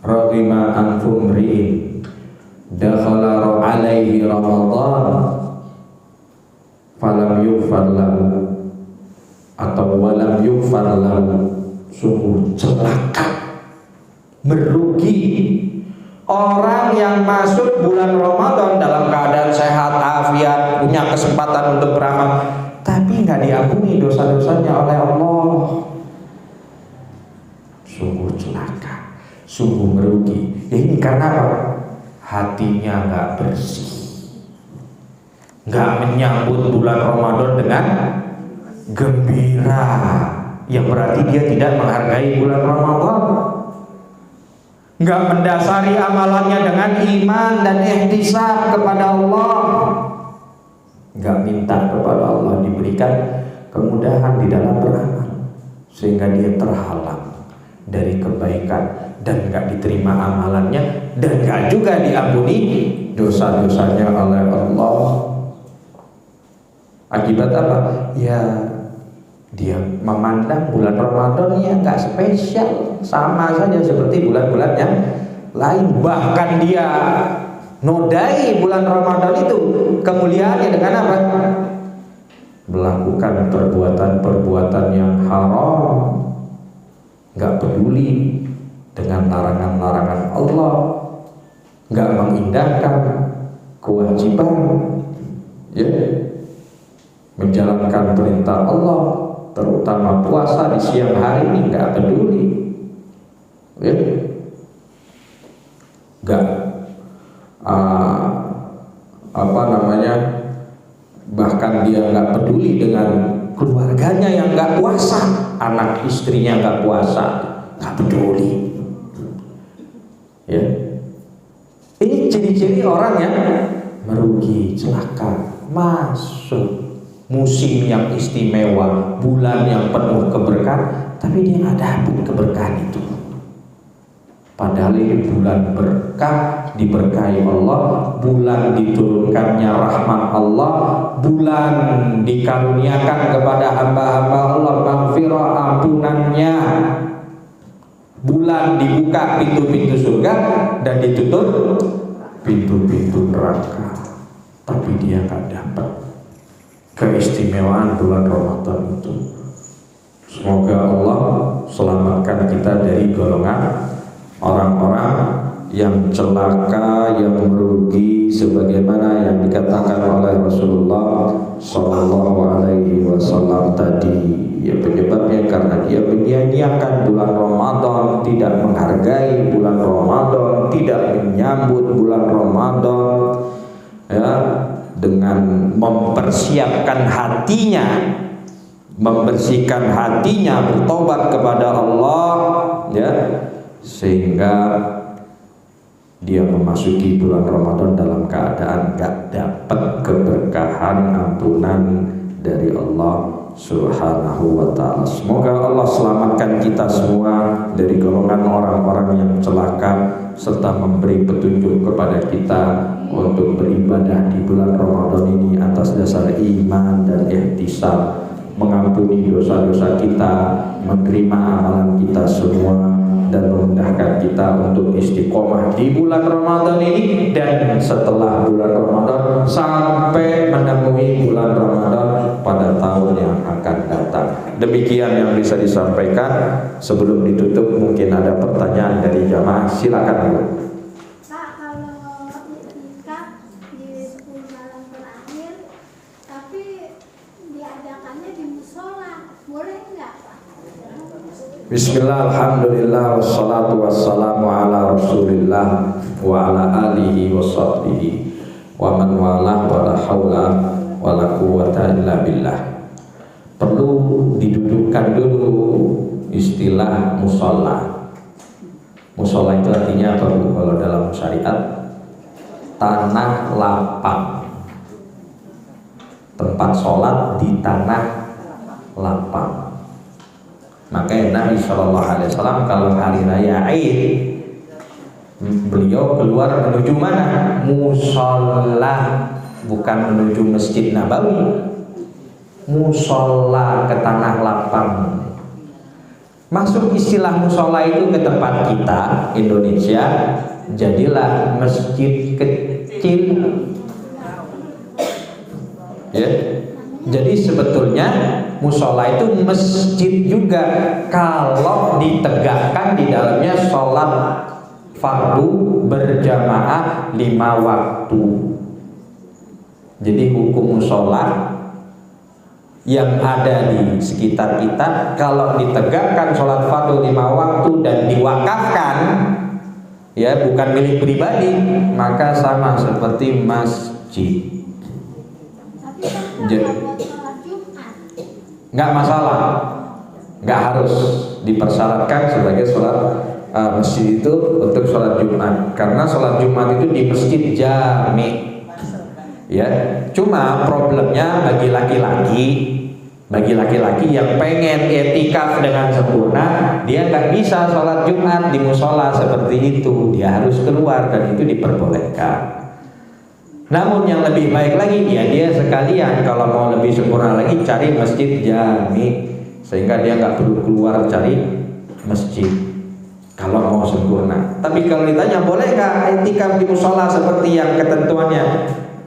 Raghima anfum ri'in dakhala alaihi Ramadan falam yughfar lahu atau walam yughfar lahu. Sungguh celaka, merugi orang yang masuk bulan Ramadan dalam keadaan sehat, afiat, punya kesempatan untuk beramal, tapi nggak diampuni dosa-dosanya oleh Allah. Sungguh celaka, sungguh merugi. Ini karena apa? Hatinya nggak bersih, nggak menyambut bulan Ramadan dengan gembira, yang berarti dia tidak menghargai bulan Ramadan. Nggak mendasari amalannya dengan iman dan ihtisab kepada Allah, nggak minta kepada Allah diberikan kemudahan di dalam beramal, sehingga dia terhalang dari kebaikan dan nggak diterima amalannya dan nggak juga diampuni dosa-dosanya oleh Allah. Akibat apa? Ya, dia memandang bulan Ramadan ya nggak spesial, sama saja seperti bulan-bulan yang lain. Bahkan dia nodai bulan Ramadan itu kemuliaannya dengan apa? Melakukan perbuatan-perbuatan yang haram, nggak peduli dengan larangan-larangan Allah, nggak mengindahkan kewajiban, ya, menjalankan perintah Allah, terutama puasa di siang hari ini nggak peduli, ya, nggak bahkan dia nggak peduli dengan keluarganya yang nggak puasa, anak istrinya nggak puasa, nggak peduli, ya. Ini ciri-ciri orang yang merugi, celaka, masuk musim yang istimewa, bulan yang penuh keberkahan, tapi dia nggak dapat keberkahan itu. Padahal ini bulan berkah, diberkahi Allah, bulan diturunkannya rahmat Allah, bulan dikaruniakan kepada hamba-hamba Allah maghfirah, ampunannya, bulan dibuka pintu-pintu surga dan ditutup pintu-pintu neraka. Tapi dia nggak dapat keistimewaan bulan Ramadan itu. Semoga Allah selamatkan kita dari golongan orang-orang yang celaka, yang merugi, sebagaimana yang dikatakan oleh Rasulullah Shallallahu Alaihi Wasallam tadi. Ya, penyebabnya karena dia menyia-nyiakan bulan Ramadan, tidak menghargai bulan Ramadan, tidak menyambut bulan Ramadan, ya, dengan mempersiapkan hatinya, membersihkan hatinya, bertobat kepada Allah, ya, sehingga dia memasuki bulan Ramadan dalam keadaan gak dapat keberkahan, ampunan dari Allah Subhanahu wa ta'ala. Semoga Allah selamatkan kita semua dari golongan orang-orang yang celaka, serta memberi petunjuk kepada kita untuk beribadah di bulan Ramadan ini atas dasar iman dan ihtisab, mengampuni dosa-dosa kita, menerima amalan kita semua, dan memudahkan kita untuk istiqomah di bulan Ramadan ini dan setelah bulan Ramadan sampai menemui bulan Ramadan pada tahun yang akan datang. Demikian yang bisa disampaikan. Sebelum ditutup mungkin ada pertanyaan dari jamaah, silakan Bu. Pak, kalau nikah di 10 malam terakhir tapi diadakannya di musola, boleh enggak Pak? Bismillah, alhamdulillah, wassalatu wassalamu ala rasulillah wa ala alihi wa sahbihi wa man walah wa la hawla wa la quwwata illa billah. Perlu didudukkan dulu istilah musola. Musola itu artinya apa Bu? Kalau dalam syariat, tanah lapang, tempat sholat di tanah lapang. Makanya Nabi SAW kalau hari raya Aid, beliau keluar menuju mana? Musola, bukan menuju Masjid Nabawi. Musola, ke tanah lapang. Masuk istilah musola itu ke tempat kita Indonesia, jadilah masjid kecil. Ya. Jadi sebetulnya musola itu masjid juga kalau ditegakkan di dalamnya sholat fardu berjamaah 5 waktu. Jadi hukum musola yang ada di sekitar kita, kalau ditegakkan sholat fardu 5 waktu dan diwakafkan, ya, bukan milik pribadi, maka sama seperti masjid. Nggak masalah, nggak harus dipersyaratkan sebagai sholat masjid itu untuk sholat Jumat, karena sholat Jumat itu di masjid jami, ya. Cuma problemnya bagi laki-laki yang pengen i'tikaf dengan sempurna, dia nggak bisa sholat Jumat di musola seperti itu, dia harus keluar, dan itu diperbolehkan. Namun yang lebih baik lagi, ya, dia sekalian kalau mau lebih sempurna lagi cari masjid jami, sehingga dia nggak perlu keluar cari masjid kalau mau sempurna. Tapi kalau ditanya boleh nggak i'tikaf di musola seperti yang ketentuannya,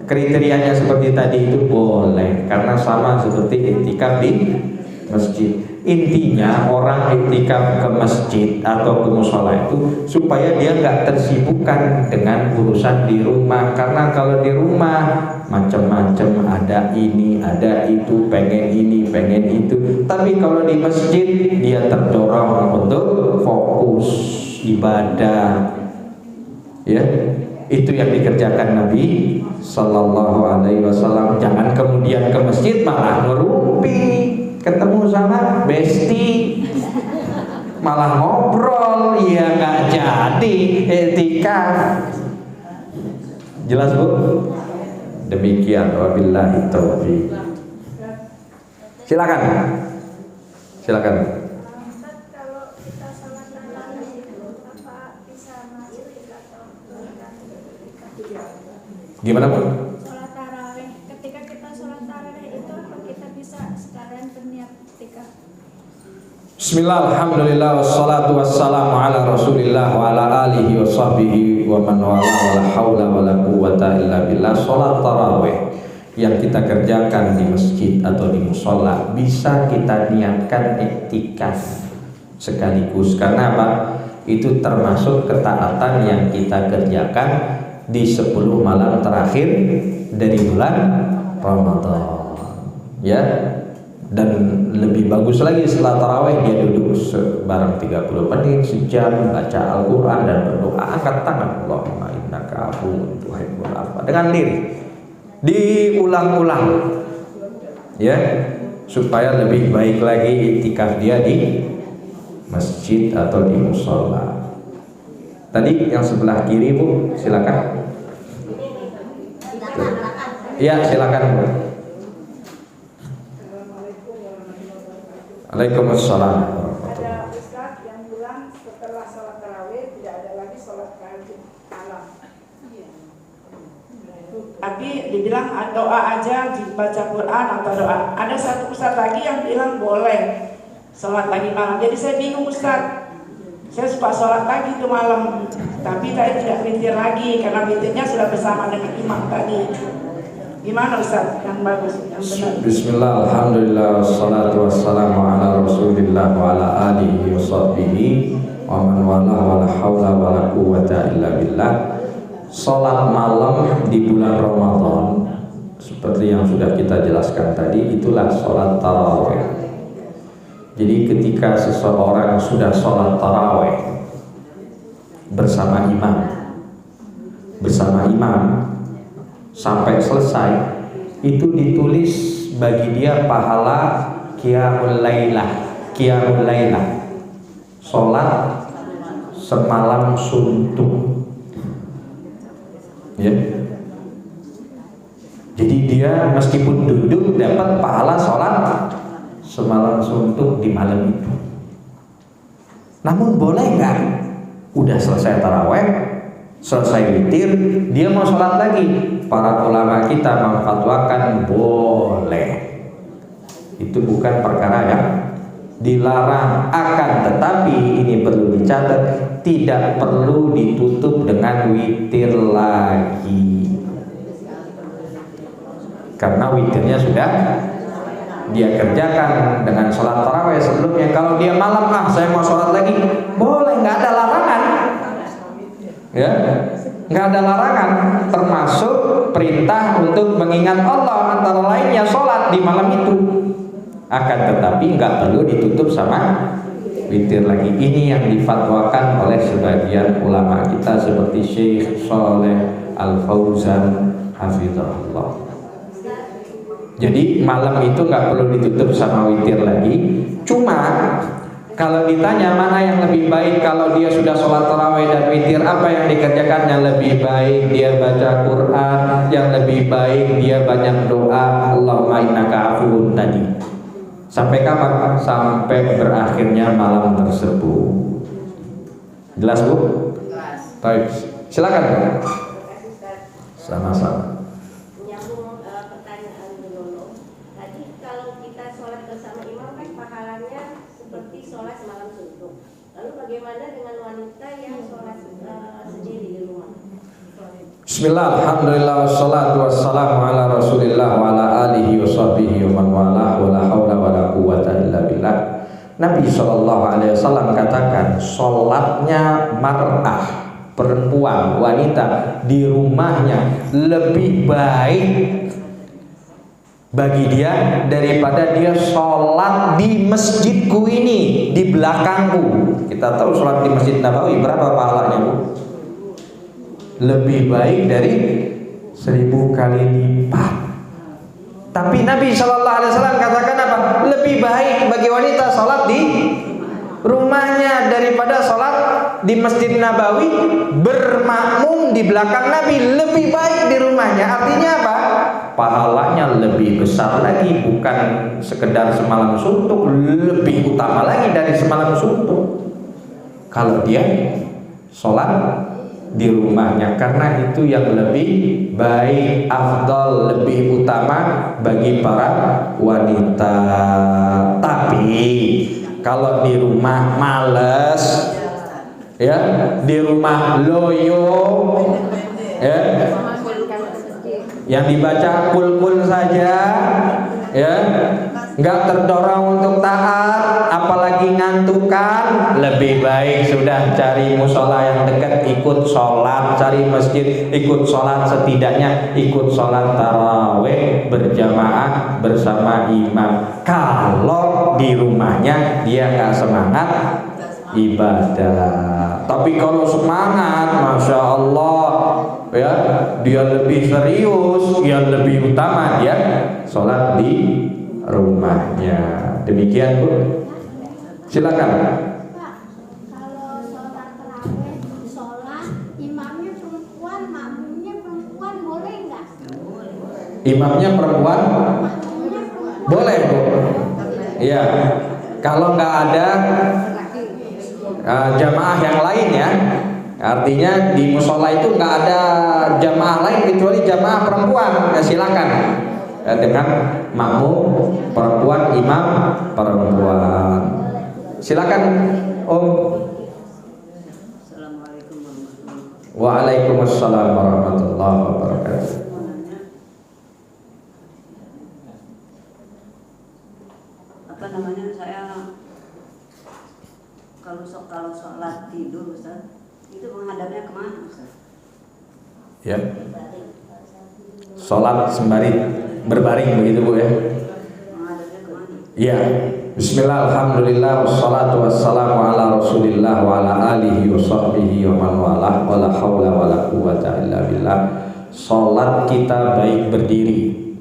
kriterianya seperti tadi, itu boleh, karena sama seperti i'tikaf di masjid. Intinya orang iktikaf ke masjid atau ke musola itu supaya dia nggak tersibukkan dengan urusan di rumah. Karena kalau di rumah macam-macam, ada ini, ada itu, pengen ini, pengen itu. Tapi kalau di masjid dia terdorong untuk fokus ibadah. Ya, itu yang dikerjakan Nabi Sallallahu Alaihi Wasallam. Jangan kemudian ke masjid malah ngerumpi, ketemu sama besti, malah ngobrol, ya nggak jadi etikaf. Jelas Bu? Demikian, wabillahi taufiq. Silakan. Silakan. Kalau kita sholat tarawih itu apa bisa masuk atau Gimana Bu? sholat tarawih? Ketika kita sholat tarawih itu apa kita bisa sekalian berniat ketika? Bismillah, alhamdulillah, wassalatu wassalamu ala rasulillah wa ala alihi wa sahbihi wa man wala wa la hawla wa la quwata illa billah. Sholat tarawih yang kita kerjakan di masjid atau di musola bisa kita niatkan iktikaf sekaligus. Karena apa? Itu termasuk ketaatan yang kita kerjakan di 10 malam terakhir dari bulan Ramadan. Ya. Dan lebih bagus lagi setelah tarawih dia duduk bareng 30 menit, sejam, baca Al-Quran dan berdoa, angkat tangan, Allahumma innaka afuwwun tuhibbul afwa, dengan diri diulang-ulang, ya, supaya lebih baik lagi iktikaf dia di masjid atau di musola. Tadi yang sebelah kiri Bu, silakan. Ya, silakan Bu. Waalaikumsalam. Ada ustaz yang bilang setelah sholat tarawih tidak ada lagi sholat tahajud malam. Tapi dibilang doa aja, dibaca Quran atau doa. Ada satu ustaz lagi yang bilang boleh sholat lagi malam. Jadi saya bingung ustaz. Saya suka sholat lagi itu malam, tapi saya tidak witir lagi karena witirnya sudah bersama dengan imam tadi. Gimana Ustaz yang bagus, yang benar? Bismillah, alhamdulillah, wassalatu wassalamu ala rasulillah wa ala alihi wa sahbihi wa man wala wa la hawla wa la quwata illa billah. Salat malam di bulan Ramadan seperti yang sudah kita jelaskan tadi, itulah salat tarawih. Jadi ketika seseorang sudah salat tarawih bersama imam sampai selesai, itu ditulis bagi dia pahala qiyamul lailah, salat semalam suntuk, ya. Jadi dia meskipun duduk dapat pahala salat semalam suntuk di malam itu. Namun boleh nggak? Udah selesai taraweh, selesai witir, dia mau sholat lagi. Para ulama kita memfatwakan boleh. Itu bukan perkara yang dilarang. Akan tetapi ini perlu dicatat, tidak perlu ditutup dengan witir lagi. Karena witirnya sudah dia kerjakan dengan sholat tarawih sebelumnya. Kalau dia malam, saya mau sholat lagi, boleh, nggak ada larangan. Ya, nggak ada larangan, termasuk perintah untuk mengingat Allah, antara lainnya sholat di malam itu. Akan tetapi nggak perlu ditutup sama witir lagi. Ini yang difatwakan oleh sebagian ulama kita seperti Syekh Shalih Al-Fauzan hafizahullah. Jadi malam itu nggak perlu ditutup sama witir lagi. Cuma kalau ditanya mana yang lebih baik, kalau dia sudah sholat tarawih dan witir, apa yang dikerjakan yang lebih baik? Dia baca Quran. Yang lebih baik dia banyak doa, Allahumma innaka afuwwun tadi. Sampai kapan? Sampai berakhirnya malam tersebut. Jelas Bu? Jelas. Baik, silakan Bu. Sama-sama. Menyambung pertanyaan dulu. Tadi kalau kita sholat bersama imam kan pahalanya seperti sholat semalam suntuk. Lalu bagaimana dengan wanita yang sholat sendiri di rumah? Bismillah, alhamdulillah, wassalatu wassalamu ala rasulillah wa ala alihi wa sahbihi wa man wala wa la hawla wa la quwata illa Nabi SAW katakan sholatnya mar'ah, perempuan, wanita di rumahnya lebih baik bagi dia daripada dia sholat di masjidku ini, di belakangku. Kita tahu sholat di Masjid Nabawi berapa pahalanya, Bu? Lebih baik dari 1000 kali lipat. Tapi Nabi SAW katakan apa? Lebih baik bagi wanita sholat di rumahnya daripada sholat di Masjid Nabawi, bermakmum di belakang Nabi. Lebih baik di rumahnya. Artinya apa? Pahalanya lebih besar lagi, bukan sekedar semalam suntuk, lebih utama lagi dari semalam suntuk kalau dia sholat di rumahnya, karena itu yang lebih baik, afdal, lebih utama bagi para wanita. Tapi kalau di rumah males, ya, di rumah loyo, ya, yang dibaca kul-kul saja, ya, nggak terdorong untuk taat, apalagi ngantukan, lebih baik sudah cari musola yang dekat, ikut sholat, cari masjid, ikut sholat, setidaknya ikut sholat taraweh berjamaah bersama imam. Kalau di rumahnya dia nggak semangat ibadah. Tapi kalau semangat, masya Allah, ya, dia lebih serius, yang lebih utama dia sholat di rumahnya. Demikian, Bu. Silakan. Pak, kalau sholat tarawih, sholat imamnya perempuan, makmumnya perempuan, boleh nggak? Imamnya perempuan, Makmumnya perempuan. boleh, Bu. Iya. Kalau nggak ada jamaah yang lain, ya, artinya di musola itu nggak ada jamaah lain kecuali jamaah perempuan, ya silakan, ya, dengan makmum perempuan, imam perempuan. Silakan, Om. Assalamualaikum warahmatullahi wabarakatuh. Waalaikumsalam warahmatullahi wabarakatuh. Apa namanya, saya kalau sholat tidur, Ustaz, itu menghadapnya kemana, Ustaz? Ya. Sholat sembari berbaring begitu, Bu, ya. Menghadapnya kemana? Iya. Bismillah, alhamdulillah, wassalatu wassalamu ala rasulillah wa ala alihi wa sahbihi wa man walah, wa la hawla wa la quwwata illa billah. Sholat kita baik berdiri,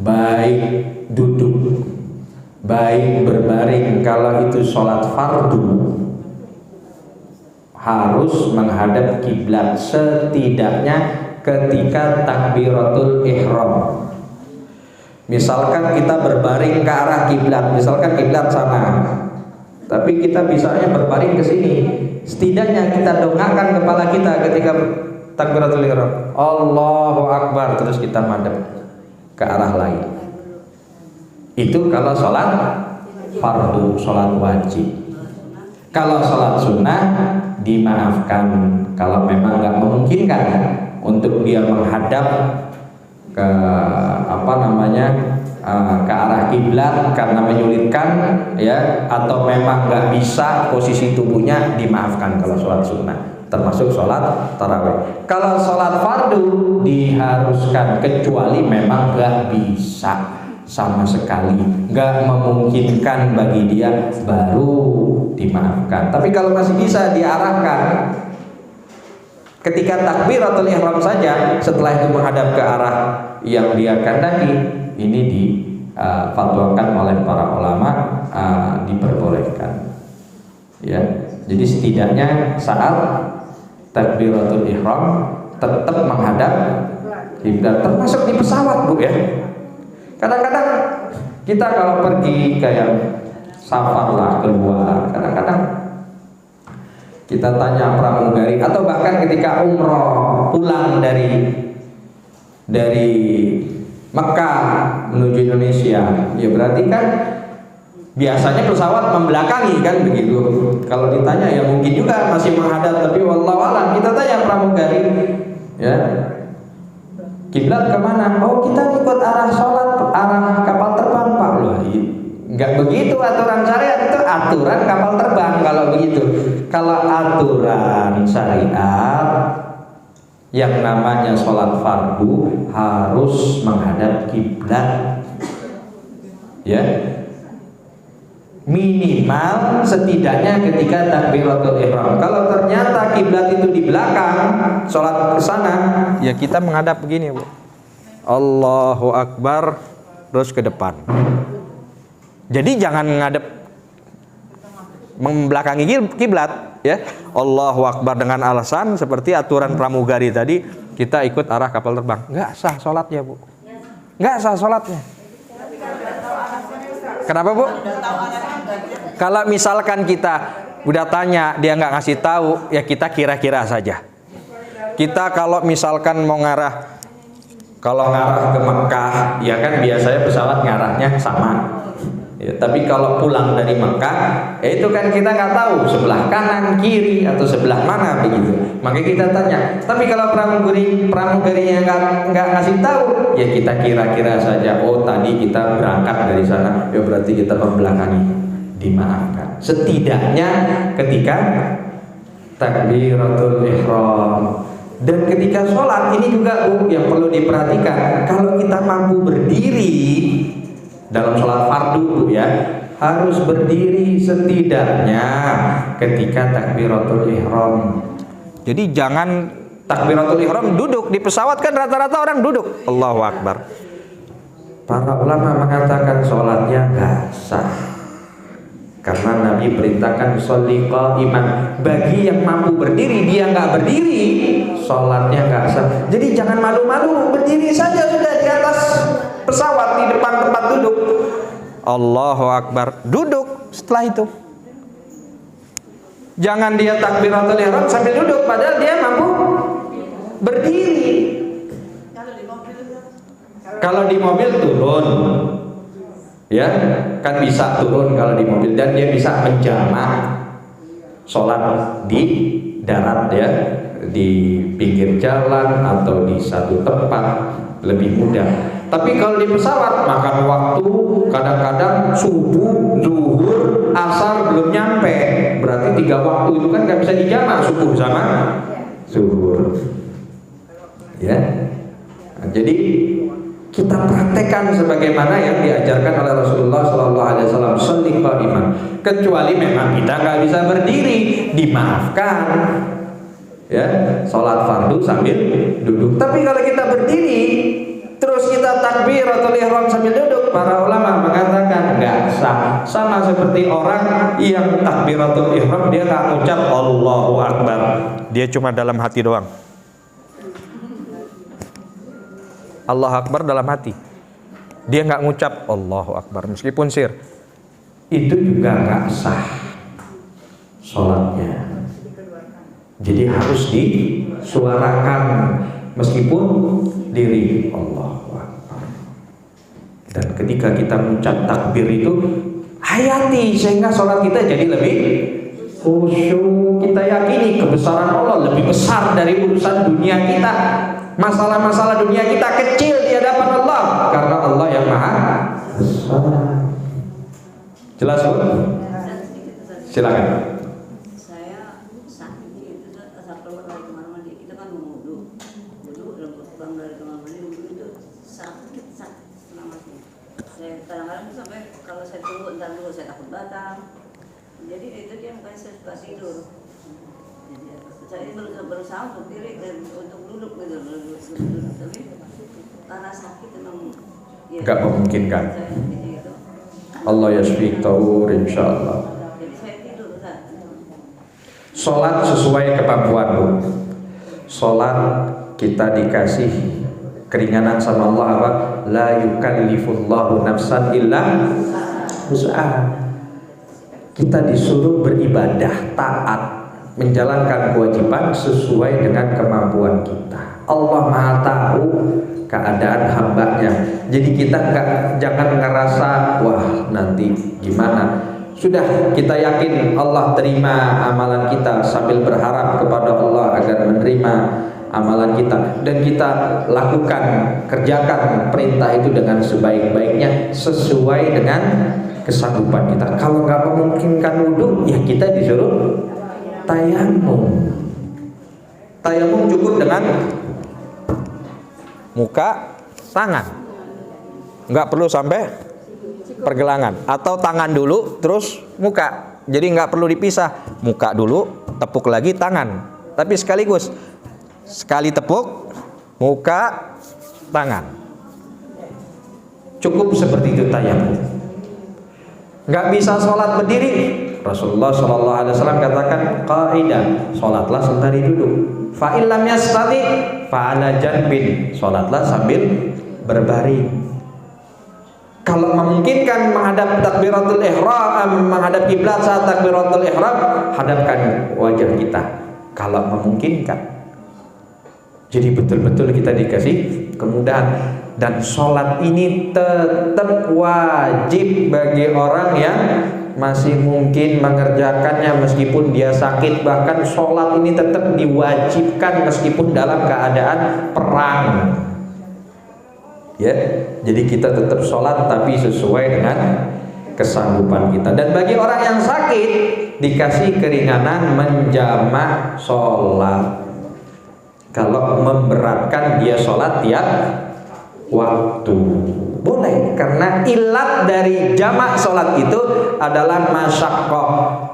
baik duduk, baik berbaring. Kalau itu sholat fardu, harus menghadap kiblat setidaknya ketika takbiratul ihram. Misalkan kita berbaring ke arah kiblat, misalkan kiblat sana, tapi kita bisanya berbaring ke sini, setidaknya kita dongakkan kepala kita ketika takbiratul ihram, Allahu Akbar, terus kita madep ke arah lain. Itu kalau sholat fardu, sholat wajib. Kalau sholat sunnah dimaafkan kalau memang nggak memungkinkan untuk dia menghadap ke ke arah kiblat karena menyulitkan, ya, atau memang nggak bisa, posisi tubuhnya dimaafkan kalau sholat sunnah, termasuk sholat tarawih. Kalau sholat fardu diharuskan, kecuali memang nggak bisa sama sekali, nggak memungkinkan bagi dia, baru dimaafkan. Tapi kalau masih bisa diarahkan ketika takbiratul ihram saja, setelah itu menghadap ke arah yang dia kehendaki, ini difatwakan oleh para ulama diperbolehkan, ya. Jadi setidaknya saat takbiratul ihram tetap menghadap kiblat, termasuk di pesawat, Bu, ya. Kadang-kadang kita kalau pergi kayak safar lah keluar, kadang-kadang kita tanya pramugari, atau bahkan ketika umroh pulang dari Mekah menuju Indonesia, ya berarti kan biasanya pesawat membelakangi, kan begitu. Kalau ditanya, ya mungkin juga masih menghadap, tapi wallahu alam, kita tanya pramugari, ya, kiblat kemana? Oh, kita ikut arah sholat, arah kapal terbang, Pak. Loh, Nggak begitu aturan syariat, itu aturan kapal terbang kalau begitu. Kalau aturan syariat yang namanya sholat fardu harus menghadap kiblat, ya. Minimal setidaknya ketika takbiratul ihram. Kalau ternyata kiblat itu di belakang, sholat ke sana, ya kita menghadap begini, Bu. Allahu Akbar, terus ke depan. Jadi jangan menghadap membelakangi kiblat, ya. Allahu Akbar dengan alasan seperti aturan pramugari tadi, kita ikut arah kapal terbang. Nggak sah sholatnya, Bu. Nggak sah sholatnya. Kenapa, Bu? Kalau misalkan kita udah tanya, dia nggak ngasih tahu, ya kita kira-kira saja. Kita kalau misalkan mau ngarah ke Mekah, ya kan biasanya pesawat ngarahnya sama. Ya, tapi kalau pulang dari Mekah, itu kan kita nggak tahu sebelah kanan, kiri, atau sebelah mana begitu. Makanya kita tanya. Tapi kalau pramugarinya nggak ngasih tahu, ya kita kira-kira saja. Oh, tadi kita berangkat dari sana, ya berarti kita membelakangi. Dimaafkan. Setidaknya ketika takbiratul ihram dan ketika sholat ini juga, Bu, yang perlu diperhatikan. Kalau kita mampu berdiri dalam sholat fardu, Bu, ya, harus berdiri setidaknya ketika takbiratul ihram. Jadi jangan takbiratul ihram duduk. Di pesawat kan rata-rata orang duduk. Allahu Akbar. Para ulama mengatakan sholatnya nggak sah, karena Nabi perintahkan sholli qa'iman. Bagi yang mampu berdiri, dia nggak berdiri, sholatnya nggak sah. Jadi jangan malu-malu, berdiri saja sudah di atas pesawat di depan tempat duduk. Allahu Akbar, duduk setelah itu. Jangan dia takbiratul ihram sambil duduk, padahal dia mampu berdiri. Kalau di mobil turun, ya kan bisa turun kalau di mobil, dan dia bisa menjamak sholat di darat, ya, di pinggir jalan atau di satu tempat lebih mudah. Tapi kalau di pesawat makan waktu, kadang-kadang subuh, zuhur, asar belum nyampe, berarti 3 waktu itu kan nggak bisa dijamak, subuh sama zuhur, ya. Nah, jadi kita praktekkan sebagaimana yang diajarkan oleh Rasulullah SAW, sholli qa'iman. Kecuali memang kita nggak bisa berdiri, dimaafkan, ya, sholat fardu sambil duduk. Tapi kalau kita berdiri terus kita takbiratul ihram sambil duduk, para ulama mengatakan nggak sah. Sama seperti orang yang takbiratul ihram dia nggak ngucap Allahu Akbar, dia cuma dalam hati doang. Allah Akbar dalam hati, dia nggak ngucap Allahu Akbar meskipun sir, itu juga nggak sah sholatnya. Jadi harus disuarakan meskipun diri Allahu Akbar. Dan ketika kita mengucap takbir itu hayati, sehingga sholat kita jadi lebih khusyuk. Kita yakini kebesaran Allah lebih besar dari urusan dunia kita. Masalah-masalah dunia kita kecil di hadapan Allah, karena Allah yang maha besar. Jelas, Bu? Silakan. Saya sakit itu saat keluar dari kamar mandi, kita kan mau wudu pulang dari kamar mandi, wudu itu sakit setengah mati. Saya kadang-kadang sampai kalau saya tunggu entar dulu, saya takut batal. Jadi itu dia makanya saya suka tidur. Jadi saya berusaha untuk diri dan untuk duduk gitu, tapi karena sakit memang ya, nggak memungkinkan. saya gitu. Allah yashfiq tawur insyaallah. Jadi saya tidur Ustaz. Sholat sesuai kemampuanmu. Sholat kita dikasih keringanan sama Allah apa? La yukallifullahu nafsan illa wus'aha. Kita disuruh beribadah, taat, menjalankan kewajiban sesuai dengan kemampuan kita. Allah Maha tahu keadaan hambanya. Jadi kita jangan ngerasa wah nanti gimana. Sudah kita yakin Allah terima amalan kita, sambil berharap kepada Allah agar menerima amalan kita, dan kita lakukan, kerjakan perintah itu dengan sebaik-baiknya sesuai dengan kesanggupan kita. Kalau nggak memungkinkan wudhu, ya kita disuruh tayamum. Tayamum cukup dengan muka, tangan, nggak perlu sampai pergelangan, atau tangan dulu terus muka. Jadi nggak perlu dipisah, muka dulu, tepuk lagi tangan. Tapi sekaligus, sekali tepuk, muka, tangan. Cukup seperti itu tayamum. Nggak bisa sholat berdiri. Rasulullah SAW katakan kaidah, sholatlah sembari duduk. Fa illam yastati fa ala janbin, sholatlah sambil berbaring. Kalau memungkinkan menghadap takbiratul ihram, menghadap kiblat saat takbiratul ihram, hadapkan wajah kita. Kalau memungkinkan. Jadi betul-betul kita dikasih kemudahan. Dan sholat ini tetap wajib bagi orang yang masih mungkin mengerjakannya meskipun dia sakit. Bahkan sholat ini tetap diwajibkan meskipun dalam keadaan perang. Ya, jadi kita tetap sholat tapi sesuai dengan kesanggupan kita. Dan bagi orang yang sakit dikasih keringanan menjamak sholat. Kalau memberatkan dia sholat tiap waktu boleh, karena ilat dari jamak sholat itu adalah masyaqqah.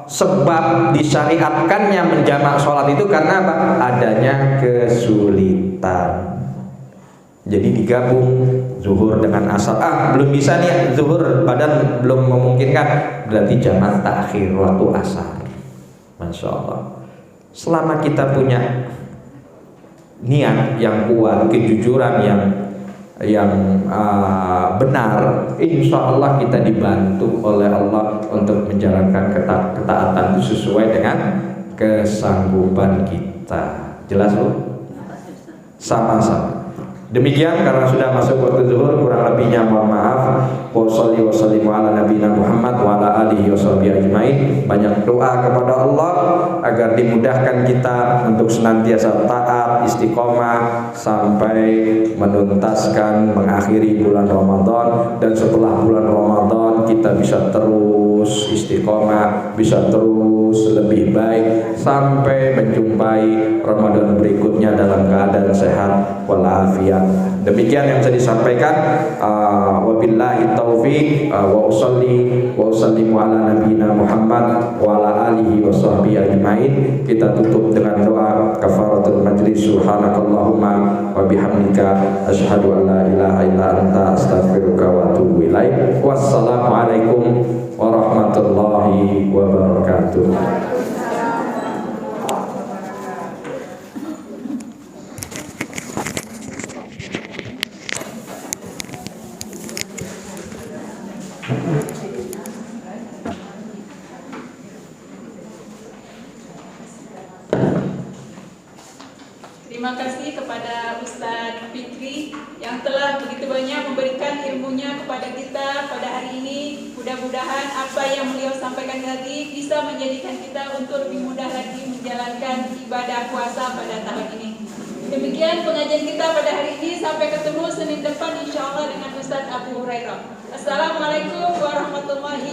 Sebab disyariatkannya menjamak sholat itu karena apa? Adanya kesulitan. Jadi digabung zuhur dengan asar. Belum bisa nih zuhur, badan belum memungkinkan, berarti jamak takhir waktu asar. Masya Allah. Selama kita punya niat yang kuat, kejujuran yang benar, insya Allah kita dibantu oleh Allah untuk menjalankan ketaatan sesuai dengan kesanggupan kita. Jelas loh? Sama-sama. Demikian, karena sudah masuk waktu zuhur, kurang lebihnya mohon maaf. Wa sholli wa sallimu ala nabiyina Muhammad wa ala alihi washabihi ajmain. Banyak doa kepada Allah agar dimudahkan kita untuk senantiasa taat, istiqomah sampai menuntaskan, mengakhiri bulan Ramadan. Dan setelah bulan Ramadan kita bisa terus istiqomah, bisa terus lebih baik sampai menjumpai Ramadan berikutnya dalam keadaan sehat walafiat. Demikian yang bisa disampaikan. Wabillahi taufiq wa usalli wa usallimu ala nabiyina Muhammad wa ala alihi washabihi ajmain. Kita tutup dengan doa kafaratul majlis. Subhanakallahumma wa bihamdika asyhadu an la ilaha illa anta astaghfiruka wa atubu ilaik. Wassalamualaikum warahmatullahi wabarakatuh. Terima kasih kepada Ustadz Fikri yang telah begitu banyak memberikan ilmunya kepada kita pada hari ini. Mudah-mudahan apa yang beliau sampaikan tadi bisa menjadikan kita untuk lebih mudah lagi menjalankan ibadah puasa pada tahun ini. Demikian pengajian kita pada hari ini. Sampai ketemu Senin depan insya Allah dengan Ustadz Abu Hurairah. Assalamualaikum warahmatullahi